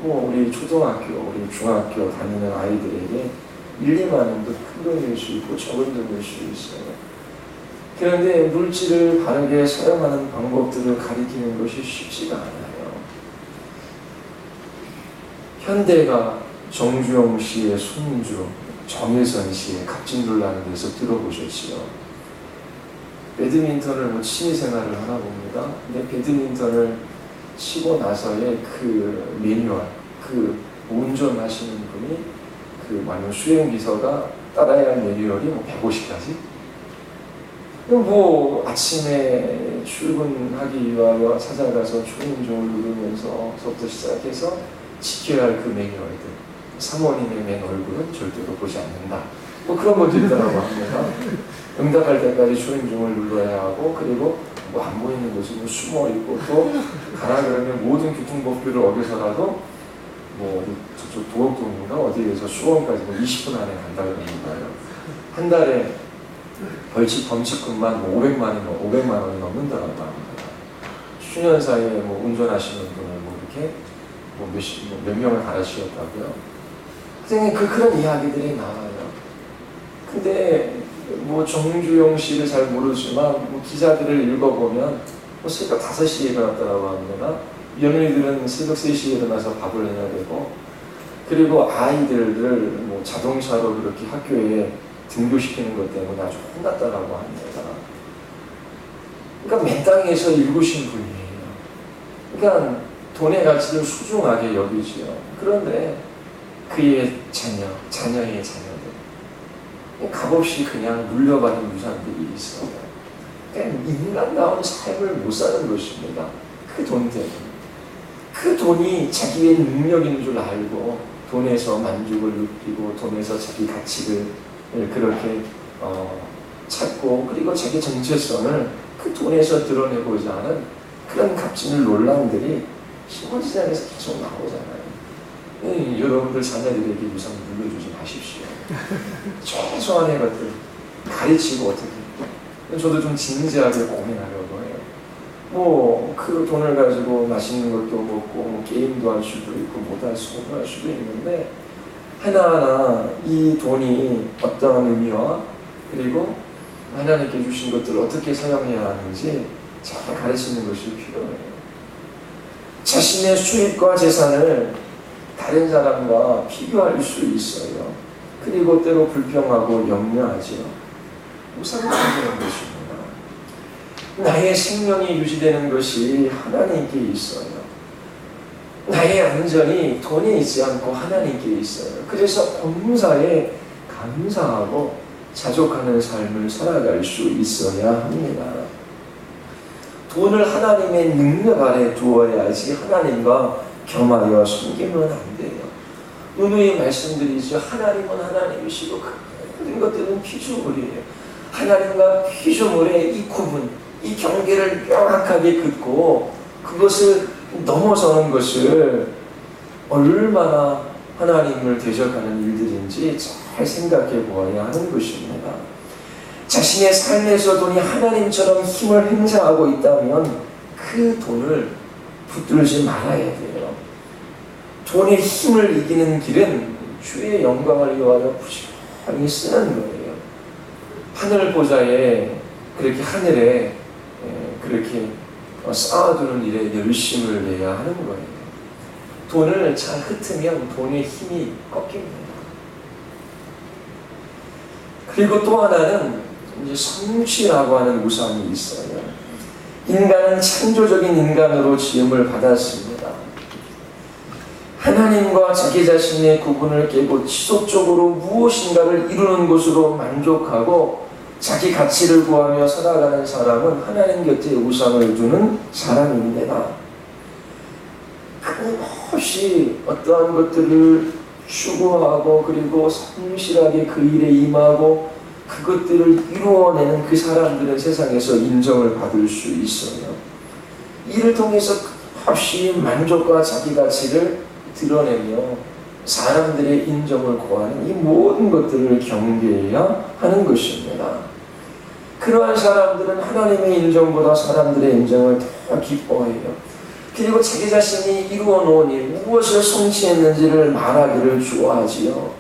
우리 초등학교, 우리 중학교 다니는 아이들에게 1, 2만 원도 큰 돈일 수 있고 적은 돈일 수 있어요. 그런데 물질을 바르게 사용하는 방법들을 가리키는 것이 쉽지가 않아요. 현대가 정주영 씨의 손주 정혜선 씨의 갑진돌라는 데서 들어보셨지요? 배드민턴을 취미생활을 하나 봅니다. 근데 배드민턴을 치고 나서의 그 매뉴얼, 그 운전하시는 분이 만약 수행비서가 따라야 할 매뉴얼이 150가지? 아침에 출근하기 위하여 찾아가서 초인종을 누르면서부터 시작해서 지켜야 할 그 매뉴얼들. 사모님의 맨 얼굴은 절대로 보지 않는다. 그런 것도 있다고 합니다. 응답할 때까지 초인종을 눌러야 하고, 그리고 안 보이는 곳은 숨어 있고, 또 가라 그러면 모든 교통법규를 어겨서라도 저쪽 도곡동인가 어디에서 수원까지 20분 안에 간다 그러는 거예요. 한 달에 범칙금만 500만 원이 넘는다고 합니다. 수년 사이에 운전하시는 분을 이렇게 몇 명을 갈아치웠다고요. 그런 이야기들이 나와요. 근데 정주영 씨를 잘 모르지만 기사들을 읽어보면 새벽 5시에 일어났다고 합니다. 며느리들은 새벽 3시에 일어나서 밥을 해야 되고, 그리고 아이들을 자동차로 그렇게 학교에 등교시키는 것 때문에 아주 혼났다라고 합니다. 그러니까 맨땅에서 읽으신 분이에요. 그러니까 돈의 가치를 소중하게 여기지요. 그런데 그의 자녀의 자녀들 값없이 그냥 물려받은 유산들이 있어요. 그러니까 인간다운 삶을 못 사는 것입니다. 그 돈 때문에. 그 돈이 자기의 능력인 줄 알고 돈에서 만족을 느끼고 돈에서 자기 가치를 그렇게 찾고, 그리고 자기 정체성을 그 돈에서 드러내고자 하는 그런 값지는 논란들이 신문시장에서 계속 나오잖아요. 여러분들 자녀들에게 유산 물려주지 마십시오. 최소한의 것들 가르치고 어떻게. 저도 좀 진지하게 고민하려고 해요. 그 돈을 가지고 맛있는 것도 먹고 게임도 할 수도 있고 못할 수도 할 수도 있는데, 하나하나 이 돈이 어떠한 의미와 그리고 하나님께 주신 것들을 어떻게 사용해야 하는지 잘 가르치는 것이 필요해요. 자신의 수입과 재산을 다른 사람과 비교할 수 있어요. 그리고 때로 불평하고 염려하지요. 우상숭배하는 것입니다. 나의 생명이 유지되는 것이 하나님께 있어요. 나의 안전이 돈에 있지 않고 하나님께 있어요. 그래서 범사에 감사하고 자족하는 삶을 살아갈 수 있어야 합니다. 돈을 하나님의 능력 아래 두어야지 하나님과 겸하여 섬기면 안 돼요. 누누이 말씀드리죠. 하나님은 하나님이시고 모든 것들은 피조물이에요. 하나님과 피조물의 이 구분, 이 경계를 명확하게 긋고 그것을 넘어서는 것을 얼마나 하나님을 대적하는 일들인지 잘 생각해 보아야 하는 것입니다. 자신의 삶에서 돈이 하나님처럼 힘을 행사하고 있다면 그 돈을 붙들지 말아야 돼요. 돈의 힘을 이기는 길은 주의 영광을 위하여 부지런히 쓰는 거예요. 하늘 보좌에 그렇게 하늘에 그렇게 쌓아두는 일에 열심을 내야 하는 거예요. 돈을 잘 흩으면 돈의 힘이 꺾입니다. 그리고 또 하나는 이제 성취라고 하는 우상이 있어요. 인간은 창조적인 인간으로 지음을 받았습니다. 하나님과 자기 자신의 구분을 깨고 지속적으로 무엇인가를 이루는 것으로 만족하고 자기 가치를 구하며 살아가는 사람은 하나님 곁에 우상을 두는 사람입니다. 끊임없이 어떠한 것들을 추구하고 그리고 성실하게 그 일에 임하고 그것들을 이루어내는 그 사람들은 세상에서 인정을 받을 수 있어요. 이를 통해서 끊임없이 만족과 자기 가치를 드러내며 사람들의 인정을 구하는 이 모든 것들을 경계해야 하는 것입니다. 그러한 사람들은 하나님의 인정보다 사람들의 인정을 더 기뻐해요. 그리고 자기 자신이 이루어 놓은 일, 무엇을 성취했는지를 말하기를 좋아하지요.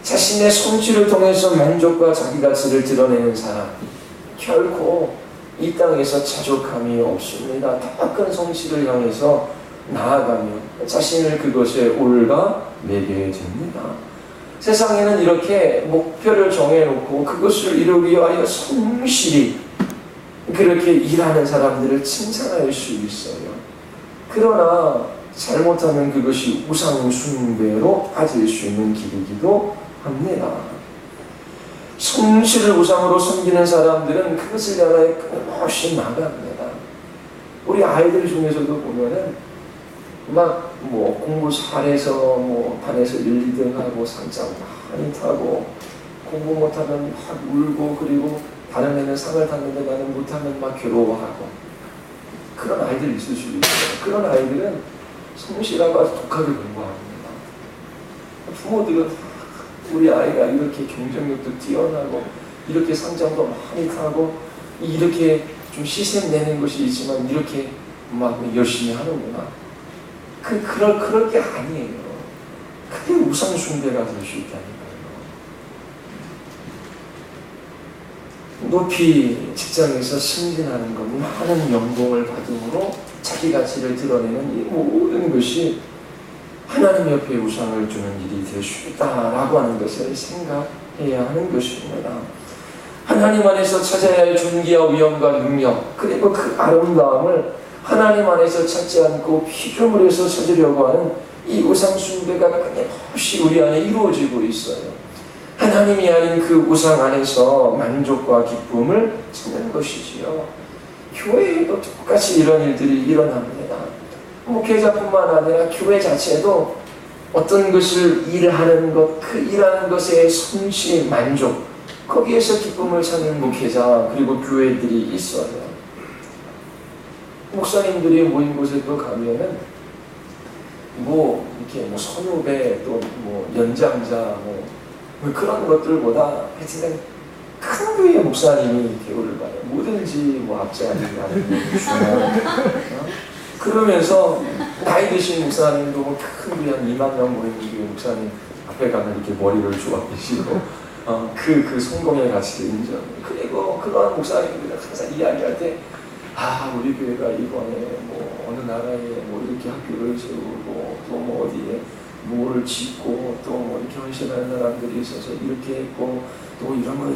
자신의 성취를 통해서 만족과 자기 가치를 드러내는 사람, 결코 이 땅에서 자족함이 없습니다. 더 큰 성취를 향해서 나아가면 자신을 그것에 올가매게 됩니다. 세상에는 이렇게 목표를 정해놓고 그것을 이루기 위하여 성실히 그렇게 일하는 사람들을 칭찬할 수 있어요. 그러나 잘못하면 그것이 우상 숭배로 빠질 수 있는 길이기도 합니다. 성실을 우상으로 섬기는 사람들은 그것을 향하여 끊임없이 나갑니다. 우리 아이들 중에서도 보면은 막 공부 잘해서 반에서 1, 2등 하고 상장 많이 타고 공부 못하면 막 울고 그리고 다른 애는 상을 탔는데 나는 못하면 막 괴로워하고 그런 아이들이 있을 수 있어요. 그런 아이들은 성실하고 아주 독하게 공부합니다. 부모들은 우리 아이가 이렇게 경쟁력도 뛰어나고 이렇게 상장도 많이 타고 이렇게 좀 시샘 내는 것이 있지만 이렇게 막 열심히 하는구나. 그럴 게 아니에요. 그게 우상 숭배가 될 수 있다니까요. 높이 직장에서 승진하는 것, 많은 연봉을 받음으로 자기 가치를 드러내는 이 모든 것이 하나님 옆에 우상을 주는 일이 될 수 있다라고 하는 것을 생각해야 하는 것입니다. 하나님 안에서 찾아야 할 존귀와 위엄과 능력 그리고 그 아름다움을 하나님 안에서 찾지 않고 피조물에서 찾으려고 하는 이 우상 숭배가 끊임없이 우리 안에 이루어지고 있어요. 하나님이 아닌 그 우상 안에서 만족과 기쁨을 찾는 것이지요. 교회에도 똑같이 이런 일들이 일어납니다. 목회자뿐만 아니라 교회 자체도 어떤 것을 일하는 것, 그 일하는 것에 성취, 만족, 거기에서 기쁨을 찾는 목회자 그리고 교회들이 있어요. 목사님들이 모인 곳에 또 가면은 이렇게 선후배 또 연장자 그런 것들보다 하여튼 큰 교회 목사님이 대우를 받아요. 뭐든지 앞자리라는 중요한 그러면서 나이 드신 목사님도 큰 교회 한 2만 명 모이는 교회 목사님 앞에 가면 이렇게 머리를 조아리시고 그 성공의 가치를 인정. 그리고 그런 목사님들은 항상 이야기할 때 우리 교회가 이번에 어느 나라에 이렇게 학교를 세우고 또 어디에 뭐를 짓고 또 이렇게 헌신하는 사람들이 있어서 이렇게 했고 또 이런 거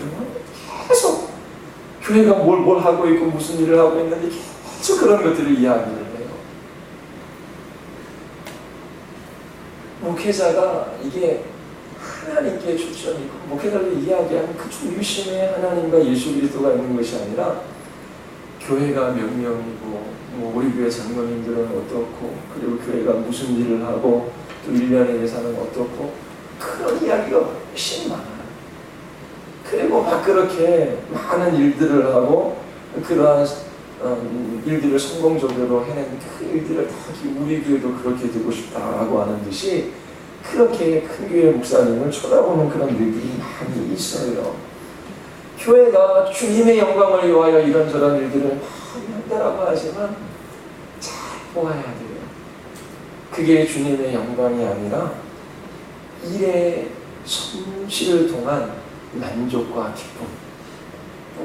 계속 교회가 뭘 하고 있고 무슨 일을 하고 있는데 계속 그런 것들을 이야기를 해요. 목회자가 이게 하나님께 초점이고 목회자를 이야기하는 그 중심에 하나님과 예수 그리스도가 있는 것이 아니라 교회가 몇 명이고 우리 교회 장로님들은 어떻고 그리고 교회가 무슨 일을 하고 또 1년의 예산은 어떻고 그런 이야기가 훨씬 많아요. 그리고 막 그렇게 많은 일들을 하고 그러한 일들을 성공적으로 해낸 그 일들을 다 우리 교회도 그렇게 되고 싶다라고 하는 듯이 그렇게 큰 교회 목사님을 쳐다보는 그런 일들이 많이 있어요. 교회가 주님의 영광을 위하여 이런저런 일들을 많이 한다라고 하지만 잘 보아야 돼요. 그게 주님의 영광이 아니라 일의 성실을 통한 만족과 기쁨,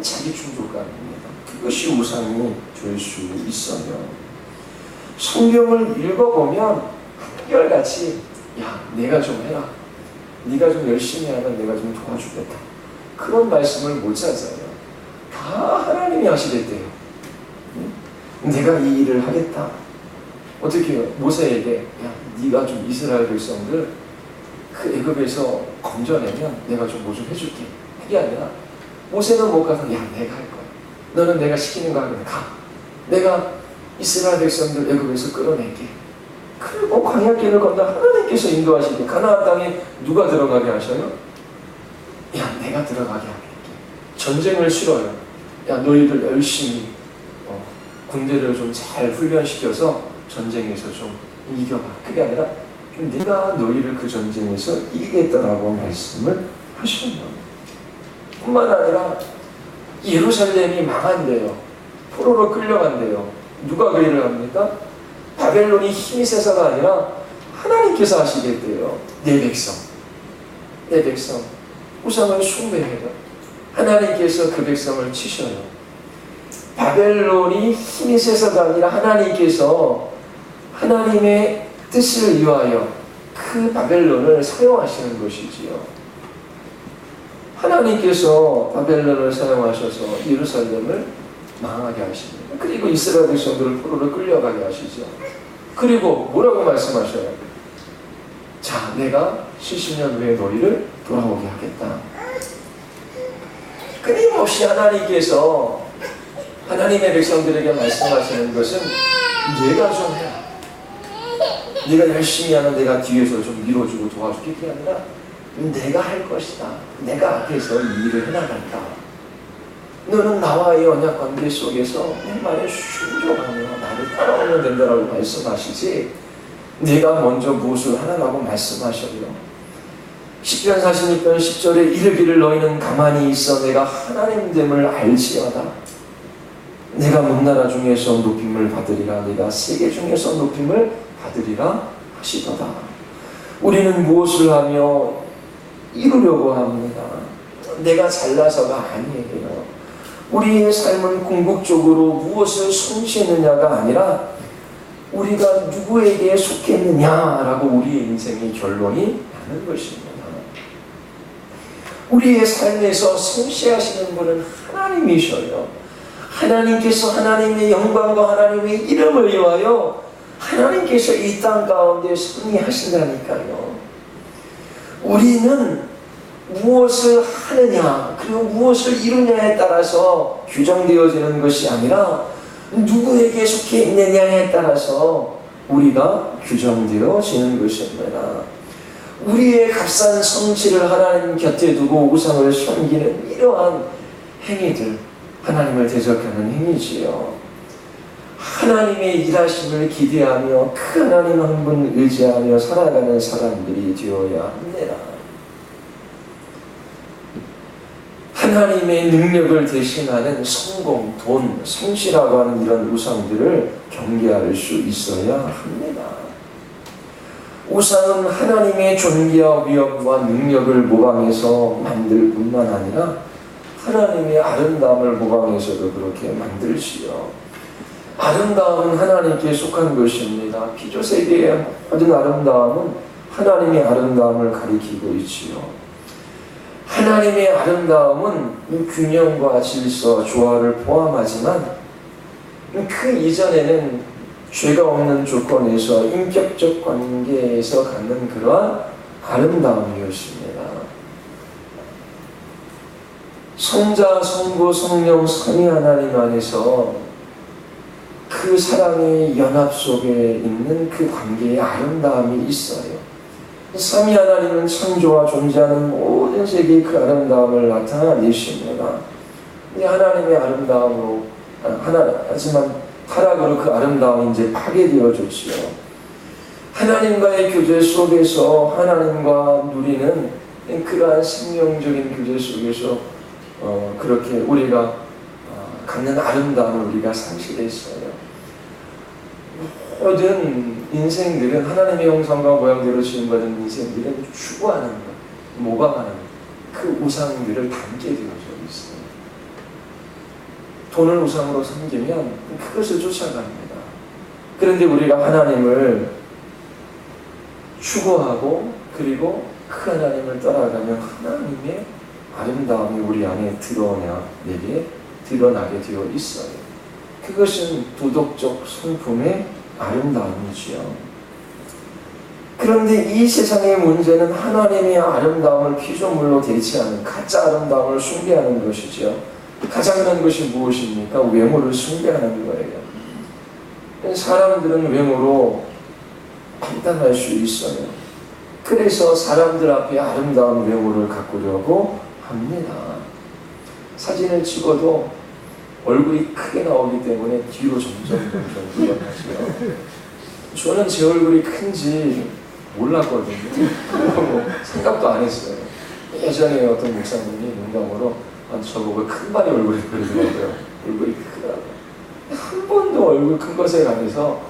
자기 충족감입니다. 그것이 우상이 될 수 있어요. 성경을 읽어보면 한결같이 야, 내가 좀 해라, 네가 좀 열심히 하면 내가 좀 도와주겠다, 그런 말씀을 못 찾아요. 다 하나님이 하시겠대요. 내가 이 일을 하겠다. 어떻게 해요? 모세에게 야, 네가 좀 이스라엘 백성들 그 애굽에서 건져내면 내가 좀 뭐 좀 해줄게. 그게 아니라 모세는 못 가서 야, 내가 할 거야. 너는 내가 시키는 거 하면 가. 내가 이스라엘 백성들 애굽에서 끌어낼게. 그리고 광야길을 건너 하나님께서 인도하시게 가나안 땅에 누가 들어가게 하셔요? 야, 내가 들어가게 할게. 전쟁을 치러요. 야, 너희들 열심히 군대를 좀 잘 훈련시켜서 전쟁에서 좀 이겨봐. 그게 아니라 내가 너희를 그 전쟁에서 이기겠다라고 말씀을 하시는 겁니다. 뿐만 아니라 예루살렘이 망한대요. 포로로 끌려간대요. 누가 그 일을 합니까? 바벨론이 힘이 세서가 아니라 하나님께서 하시겠대요. 내 백성, 내 백성 우상을 숭배해요. 하나님께서 그 백성을 치셔요. 바벨론이 힘이 세서가 아니라 하나님께서 하나님의 뜻을 위하여 그 바벨론을 사용하시는 것이지요. 하나님께서 바벨론을 사용하셔서 예루살렘을 망하게 하십니다. 그리고 이스라엘 백성들을 포로로 끌려가게 하시죠. 그리고 뭐라고 말씀하셔요? 자, 내가 70년 후에 너희를 돌아오게 하겠다. 끊임없이 하나님께서 하나님의 백성들에게 말씀하시는 것은 내가 좀 해라. 네가 열심히 하면 내가 뒤에서 좀 밀어주고 도와줄게. 그게 아니라 내가 할 것이다. 내가 앞에서 이 일을 해나간다. 너는 나와의 언약 관계 속에서 내 말에 순종하며 나를 따라오면 된다라고 말씀하시지 내가 먼저 무엇을 하라고 말씀하셔요. 시편 46편 10절에 이르기를 너희는 가만히 있어 내가 하나님됨을 알지어다. 내가 문나라 중에서 높임을 받으리라. 내가 세계 중에서 높임을 받으리라 하시도다. 우리는 무엇을 하며 이루려고 합니다. 내가 잘나서가 아니에요. 우리의 삶은 궁극적으로 무엇을 손취했느냐가 아니라 우리가 누구에게 속했느냐라고 우리의 인생의 결론이 나는 것입니다. 우리의 삶에서 성취하시는 분은 하나님이셔요. 하나님께서 하나님의 영광과 하나님의 이름을 위하여 하나님께서 이 땅 가운데 승리하신다니까요. 우리는 무엇을 하느냐 그리고 무엇을 이루냐에 따라서 규정되어지는 것이 아니라 누구에게 속해 있느냐에 따라서 우리가 규정되어지는 것입니다. 우리의 값싼 성취를 하나님 곁에 두고 우상을 섬기는 이러한 행위들, 하나님을 대적하는 행위지요. 하나님의 일하심을 기대하며 그 하나님 한 분 의지하며 살아가는 사람들이 되어야 합니다. 하나님의 능력을 대신하는 성공, 돈, 성실하고 하는 이런 우상들을 경계할 수 있어야 합니다. 우상은 하나님의 존귀와 위엄과 능력을 모방해서 만들 뿐만 아니라 하나님의 아름다움을 모방해서도 그렇게 만들지요. 아름다움은 하나님께 속한 것입니다. 피조세계의 모든 아름다움은 하나님의 아름다움을 가리키고 있지요. 하나님의 아름다움은 균형과 질서, 조화를 포함하지만 그 이전에는 죄가 없는 조건에서 인격적 관계에서 갖는 그러한 아름다움이었습니다. 성자, 성부, 성령, 삼위 하나님 안에서 그 사랑의 연합 속에 있는 그 관계의 아름다움이 있어요. 삼위 하나님은 창조와 존재하는 모든 세계의 그 아름다움을 나타내십니다. 근데 하나님의 아름다움으로 하지만 타락으로 그 아름다움이 이제 파괴되어졌지요. 하나님과의 교제 속에서 하나님과 누리는 그러한 생명적인 교제 속에서 그렇게 우리가 갖는 아름다움을 우리가 상실했어요. 모든 인생들은 하나님의 형상과 모양대로 지음받은 인생들은 추구하는 것, 모방하는 그 우상들을 담게 되어져 있어요. 돈을 우상으로 섬기면 그것을 쫓아갑니다. 그런데 우리가 하나님을 추구하고 그리고 그 하나님을 따라가면 하나님의 아름다움이 우리 안에 드러나게 되어 있어요. 그것은 도덕적 성품의 아름다움이지요. 그런데 이 세상의 문제는 하나님의 아름다움을 피조물로 대체하는 가짜 아름다움을 숭배하는 것이지요. 가장 큰 것이 무엇입니까? 외모를 숭배하는 거예요. 사람들은 외모로 판단할 수 있어요. 그래서 사람들 앞에 아름다운 외모를 가꾸려고 합니다. 사진을 찍어도 얼굴이 크게 나오기 때문에 뒤로 점점 물러나죠. 저는 제 얼굴이 큰지 몰랐거든요. 생각도 안 했어요. 예전에 어떤 목사님이 농담으로 저보고 큰발이 얼굴이 그러더라고요. 얼굴이 크다고. 한 번도 얼굴 큰 것에 관해서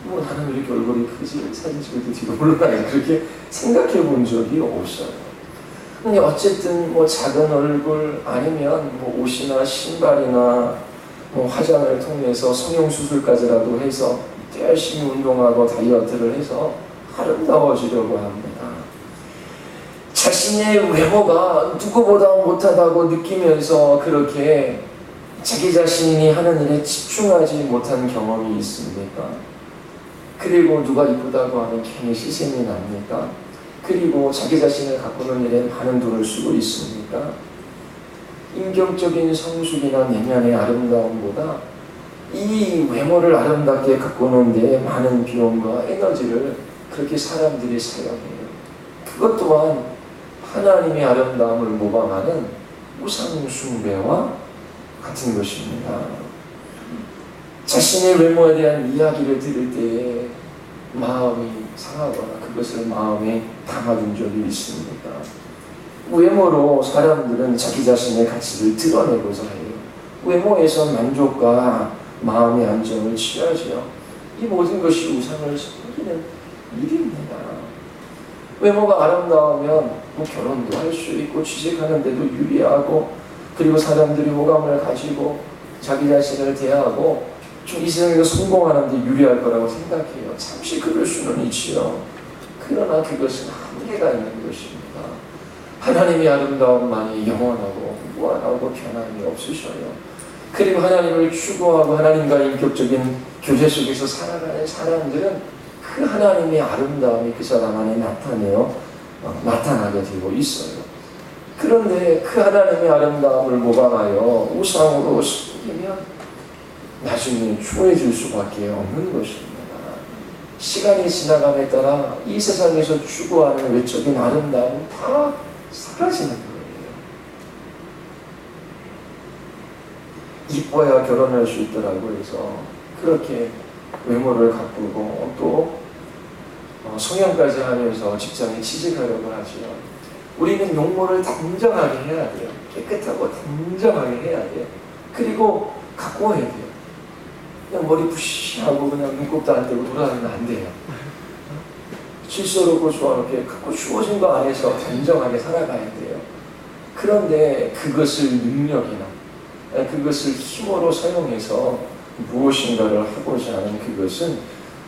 나는 왜 이렇게 얼굴이 크지? 사진 찍을 때 뒤로 물러나지? 그렇게 생각해 본 적이 없어요. 근데 어쨌든 작은 얼굴 아니면 옷이나 신발이나 화장을 통해서 성형수술까지라도 해서 열심히 운동하고 다이어트를 해서 아름다워지려고 합니다. 자신의 외모가 누구보다 못하다고 느끼면서 그렇게 자기 자신이 하는 일에 집중하지 못한 경험이 있습니까? 그리고 누가 이쁘다고 하면 괜히 시샘이 납니까? 그리고 자기 자신을 가꾸는 일에 많은 돈을 쓰고 있습니까? 인격적인 성숙이나 내면의 아름다움보다 이 외모를 아름답게 가꾸는 데 많은 비용과 에너지를 그렇게 사람들이 사용해요. 그것 또한 하나님의 아름다움을 모방하는 우상 숭배와 같은 것입니다. 자신의 외모에 대한 이야기를 들을 때에 마음이 상하거나 그것을 마음에 담아둔 적이 있습니다. 외모로 사람들은 자기 자신의 가치를 드러내고자 해요. 외모에서 만족과 마음의 안정을 취하지요. 이 모든 것이 우상을 섬기는 일입니다. 외모가 아름다우면 결혼도 할 수 있고 취직하는 데도 유리하고 그리고 사람들이 호감을 가지고 자기 자신을 대하고 좀 이 세상에서 성공하는 데 유리할 거라고 생각해요. 잠시 그럴 수는 있지요. 그러나 그것은 한계가 있는 것입니다. 하나님의 아름다움만이 영원하고 무한하고 변함이 없으셔요. 그리고 하나님을 추구하고 하나님과 인격적인 교제 속에서 살아가는 사람들은 그 하나님의 아름다움이 그 사람 안에 나타나게 되고 있어요. 그런데 그 하나님의 아름다움을 모방하여 우상으로 섬기면 나중에 추해질 수밖에 없는 것입니다. 시간이 지나감에 따라 이 세상에서 추구하는 외적인 아름다움은 다 사라지는 거예요. 이뻐야 결혼할 수 있더라고 해서 그렇게 외모를 가꾸고 또 성형까지 하면서 직장에 취직하려고 하지요. 우리는 용모를 단정하게 해야 돼요. 깨끗하고 단정하게 해야 돼요. 그리고 가꾸어야 돼요. 그냥 머리 푸시하고 그냥 눈곱도 안 떼고 돌아다니면 안 돼요. 질서롭고 좋아놓게 갖고 주어진 거 안에서 단정하게 살아가야 돼요. 그런데 그것을 능력이나 그것을 힘으로 사용해서 무엇인가를 하고자 하는 그것은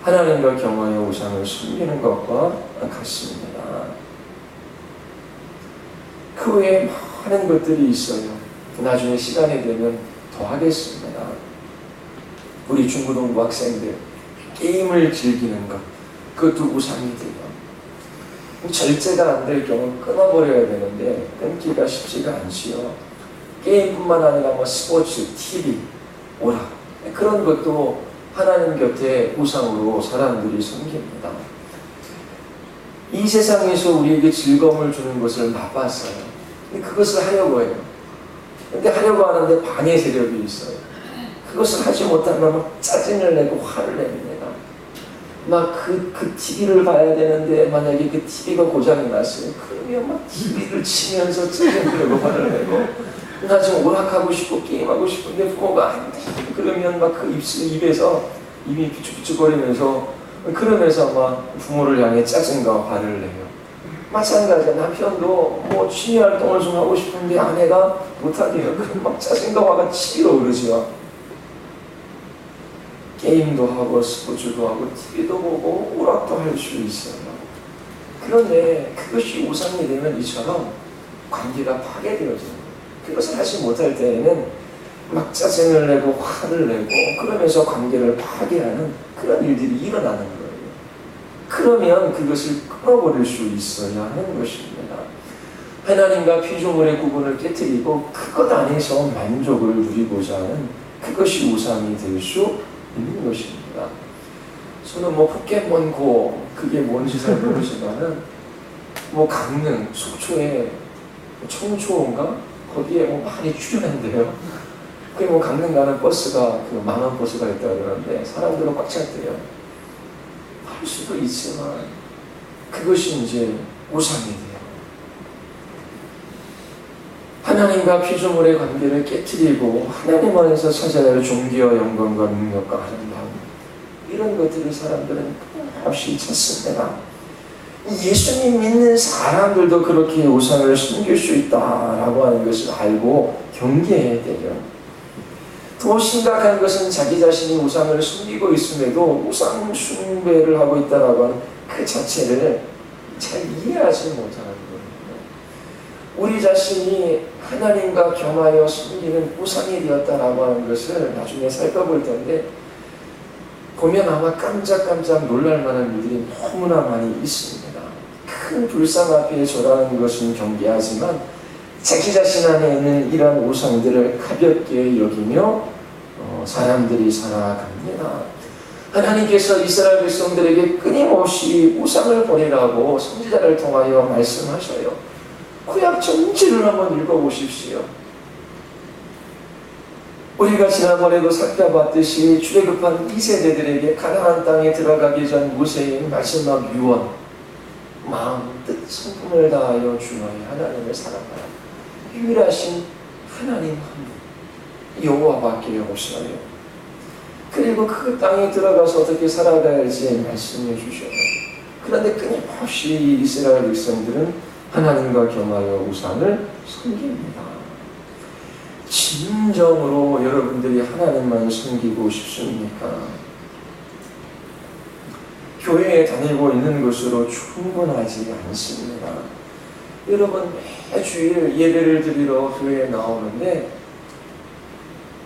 하나님과 경화의 우상을 섬기는 것과 같습니다. 그 외에 많은 것들이 있어요. 나중에 시간이 되면 더 하겠습니다. 우리 중고등부 학생들 게임을 즐기는 것, 그것도 우상이 돼요. 절제가 안 될 경우 끊어버려야 되는데 끊기가 쉽지가 않지요. 게임뿐만 아니라 스포츠, TV, 오락 그런 것도 하나님 곁에 우상으로 사람들이 섬깁니다. 이 세상에서 우리에게 즐거움을 주는 것을 맛봤어요. 그것을 하려고 해요. 근데 하려고 하는데 방해 세력이 있어요. 그것을 하지 못하면 막 짜증을 내고 화를 냅니다. 막 그 TV를 봐야 되는데 만약에 그 TV가 고장이 났어요. 그러면 막 TV를 치면서 짜증을 내고 화를 내고 나 지금 오락하고 싶고 게임하고 싶은데 부모가 안 돼. 그러면 막 그 입에서 입이 비쭉비쭉거리면서 그러면서 막 부모를 향해 짜증과 화를 내요. 마찬가지야. 남편도 뭐 취미 활동을 좀 하고 싶은데 아내가 못하게요. 그럼 막 짜증과 화가 치밀어 오르죠. 게임도 하고 스포츠도 하고 TV도 보고 오락도 할 수 있어요. 그런데 그것이 우상이 되면 이처럼 관계가 파괴되어져요. 그것을 하지 못할 때에는 막 짜증을 내고 화를 내고 그러면서 관계를 파괴하는 그런 일들이 일어나는 거예요. 그러면 그것을 끊어버릴 수 있어야 하는 것입니다. 하나님과 피조물의 구분을 깨뜨리고 그것 안에서 만족을 누리고자 하는 그것이 우상이 될 수 있는 것입니다. 저는 뭐 포켓몬고 그게 뭔지 잘 모르지만은 뭐 강릉, 속초에 청초인가? 거기에 뭐 많이 출연한대요. 그게 뭐 강릉 가는 버스가 그 만원 버스가 있다고 그러는데 사람들은 꽉 찼대요. 할 수도 있지만 그것이 이제 우상이 돼요. 하나님과 피조물의 관계를 깨뜨리고 하나님 안에서 찾아야 할 존귀와 영광과 능력과 아름다움 이런 것들을 사람들은 없이 찾습니다. 예수님 믿는 사람들도 그렇게 우상을 숨길 수 있다라고 하는 것을 알고 경계해야 돼요. 더 심각한 것은 자기 자신이 우상을 숨기고 있음에도 우상 숭배를 하고 있다라고 하는 그 자체를 잘 이해하지 못하는 거예요. 우리 자신이 하나님과 겸하여 숨기는 우상이 되었다라고 하는 것을 나중에 살펴볼 텐데 보면 아마 깜짝깜짝 놀랄 만한 일들이 너무나 많이 있습니다. 큰 불상 앞에 절하는 것은 경계하지만 자기 자신 안에 있는 이러한 우상들을 가볍게 여기며 사람들이 살아갑니다. 하나님께서 이스라엘 백성들에게 끊임없이 우상을 버리라고 선지자를 통하여 말씀하셔요. 구약 전체를 한번 읽어보십시오. 우리가 지난번에도 살펴봤듯이 출애굽한 2세대들에게 가나안 땅에 들어가기 전 모세의 마지막 유언, 마음, 뜻, 성품을 다하여 주너의 하나님을 사랑하라. 유일하신 하나님 한 분, 여호와밖에 없어요. 그리고 그 땅에 들어가서 어떻게 살아가야 할지 말씀해 주셔요. 그런데 끊임없이 이스라엘 백성들은 하나님과 겸하여 우상을 섬깁니다. 진정으로 여러분들이 하나님만 섬기고 싶습니까? 교회에 다니고 있는 것으로 충분하지 않습니다. 여러분 매주일 예배를 드리러 교회에 나오는데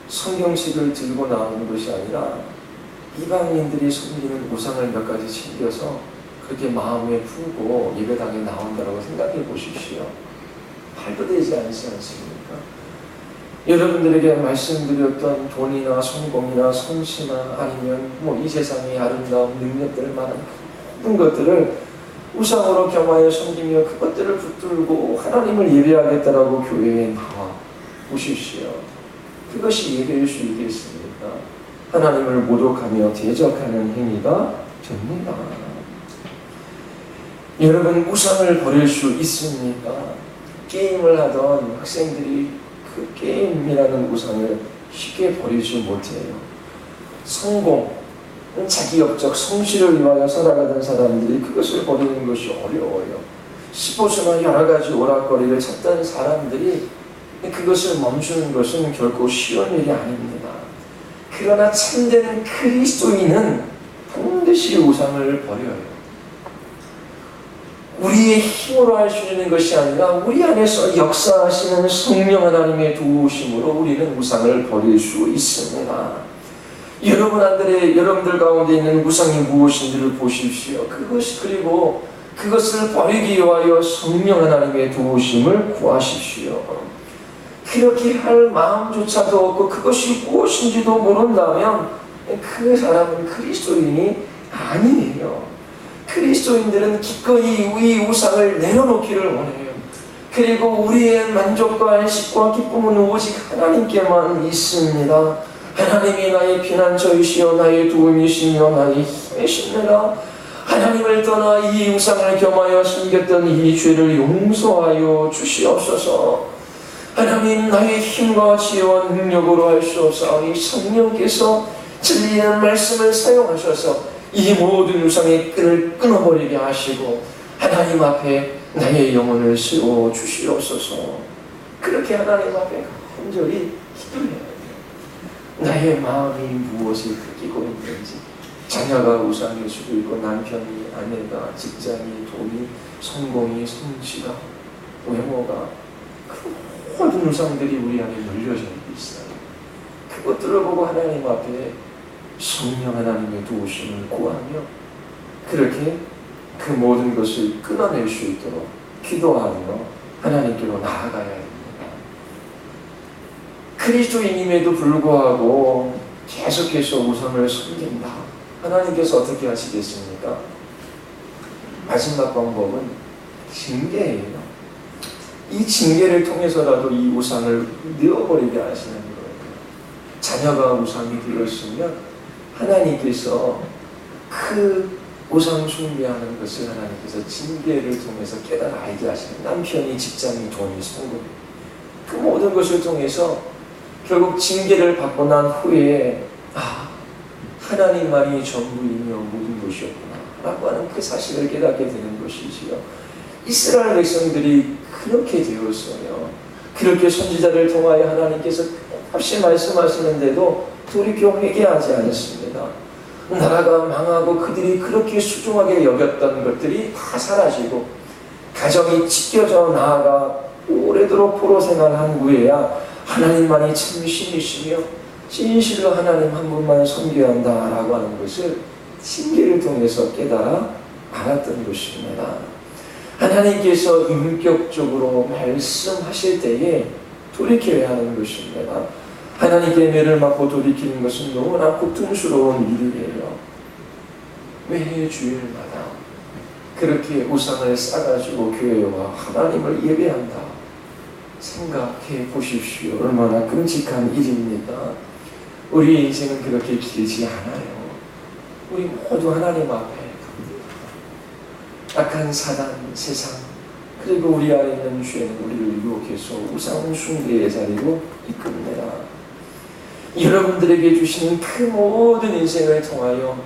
성경책을 들고 나오는 것이 아니라 이방인들이 섬기는 우상을 몇 가지 챙겨서 그렇게 마음에 품고 예배당에 나온다고 생각해 보십시오. 말도 되지 않지 않습니까? 여러분들에게 말씀드렸던 돈이나 성공이나 성취나 아니면 뭐 이 세상의 아름다운 능력들을 말하는 모든 것들을 우상으로 겸하여 섬기며 그것들을 붙들고 하나님을 예배하겠다라고 교회에 나와 보십시오. 그것이 예배일 수 있겠습니까? 하나님을 모독하며 대적하는 행위가 됩니다. 여러분 우상을 버릴 수 있습니까? 게임을 하던 학생들이 그 게임이라는 우상을 쉽게 버리지 못해요. 성공, 자기업적 성실을 위하여 살아가던 사람들이 그것을 버리는 것이 어려워요. 스포츠나 여러 가지 오락거리를 찾던 사람들이 그것을 멈추는 것은 결코 쉬운 일이 아닙니다. 그러나 참된 그리스도인은 반드시 우상을 버려요. 우리의 힘으로 할 수 있는 것이 아니라 우리 안에서 역사하시는 성령 하나님의 도우심으로 우리는 우상을 버릴 수 있습니다. 여러분들 가운데 있는 우상이 무엇인지를 보십시오. 그리고 그것을 버리기 위하여 성령 하나님의 도우심을 구하십시오. 그렇게 할 마음조차도 없고 그것이 무엇인지도 모른다면 그 사람은 그리스도인이 아니에요. 그리스도인들은 기꺼이 이 우상을 내려놓기를 원해요. 그리고 우리의 만족과 안식과 기쁨은 오직 하나님께만 있습니다. 하나님이 나의 피난처이시여 나의 도움이시며 나의 힘이시니라. 하나님을 떠나 이 우상을 겸하여 숨겼던 이 죄를 용서하여 주시옵소서. 하나님 나의 힘과 지혜와 능력으로 할 수 없사오니 성령께서 진리의 말씀을 사용하셔서 이 모든 우상의 끈을 끊어버리게 하시고 하나님 앞에 나의 영혼을 세워 주시옵소서. 그렇게 하나님 앞에 간절히 기도해야 돼요. 나의 마음이 무엇을 느끼고 있는지, 자녀가 우상일 수도 있고 남편이, 아내가, 직장이, 돈이, 성공이, 성취가, 외모가, 그 모든 우상들이 우리 안에 눌려져 있어요. 그것들을 보고 하나님 앞에 성령 하나님의 도우심을 구하며 그렇게 그 모든 것을 끊어낼 수 있도록 기도하며 하나님께로 나아가야 합니다. 그리스도인임에도 불구하고 계속해서 우상을 섬긴다. 하나님께서 어떻게 하시겠습니까? 마지막 방법은 징계예요. 이 징계를 통해서라도 이 우상을 내어버리게 하시는 거예요. 자녀가 우상이 되었으면 하나님께서 그 우상 숭배하는 것을 하나님께서 징계를 통해서 깨달아 알게 하시는, 남편이, 직장이, 돈이, 성공, 그 모든 것을 통해서 결국 징계를 받고 난 후에 하나님만이 전부이며 모든 것이었구나 라고 하는 그 사실을 깨닫게 되는 것이지요. 이스라엘 백성들이 그렇게 되었어요. 그렇게 선지자를 통하여 하나님께서 없이 말씀하시는데도 돌이켜 회개하지 않았습니다. 나라가 망하고 그들이 그렇게 수중하게 여겼던 것들이 다 사라지고 가정이 찢겨져 나아가 오래도록 포로 생활한 후에야 하나님만이 참 신이시며 진실로 하나님 한 분만 섬겨야 한다라고 하는 것을 징계를 통해서 깨달아 알았던 것입니다. 하나님께서 인격적으로 말씀하실 때에 돌이켜야 하는 것입니다. 하나님께 매를 맞고 돌이키는 것은 너무나 고통스러운 일이에요. 매 주일마다 그렇게 우상을 싸가지고 교회와 하나님을 예배한다. 생각해 보십시오. 얼마나 끔찍한 일입니다. 우리 인생은 그렇게 길지 않아요. 우리 모두 하나님 앞에 악한 사단, 세상, 그리고 우리 안에 있는 죄는 우리를 유혹해서 우상 숭배의 자리로 이끕니다. 여러분들에게 주시는 그 모든 인생을 통하여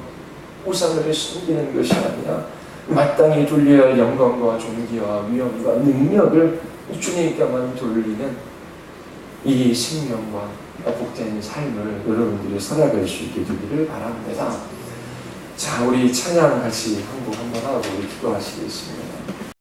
우상을 숨기는 것이 아니라 마땅히 돌려야 할 영광과 존귀와 위엄과 능력을 주님께만 돌리는 이 생명과 복된 삶을 여러분들이 살아갈 수 있게 되기를 바랍니다. 자, 우리 찬양 같이 한곡 한번 하고 우리 기도하시겠습니다.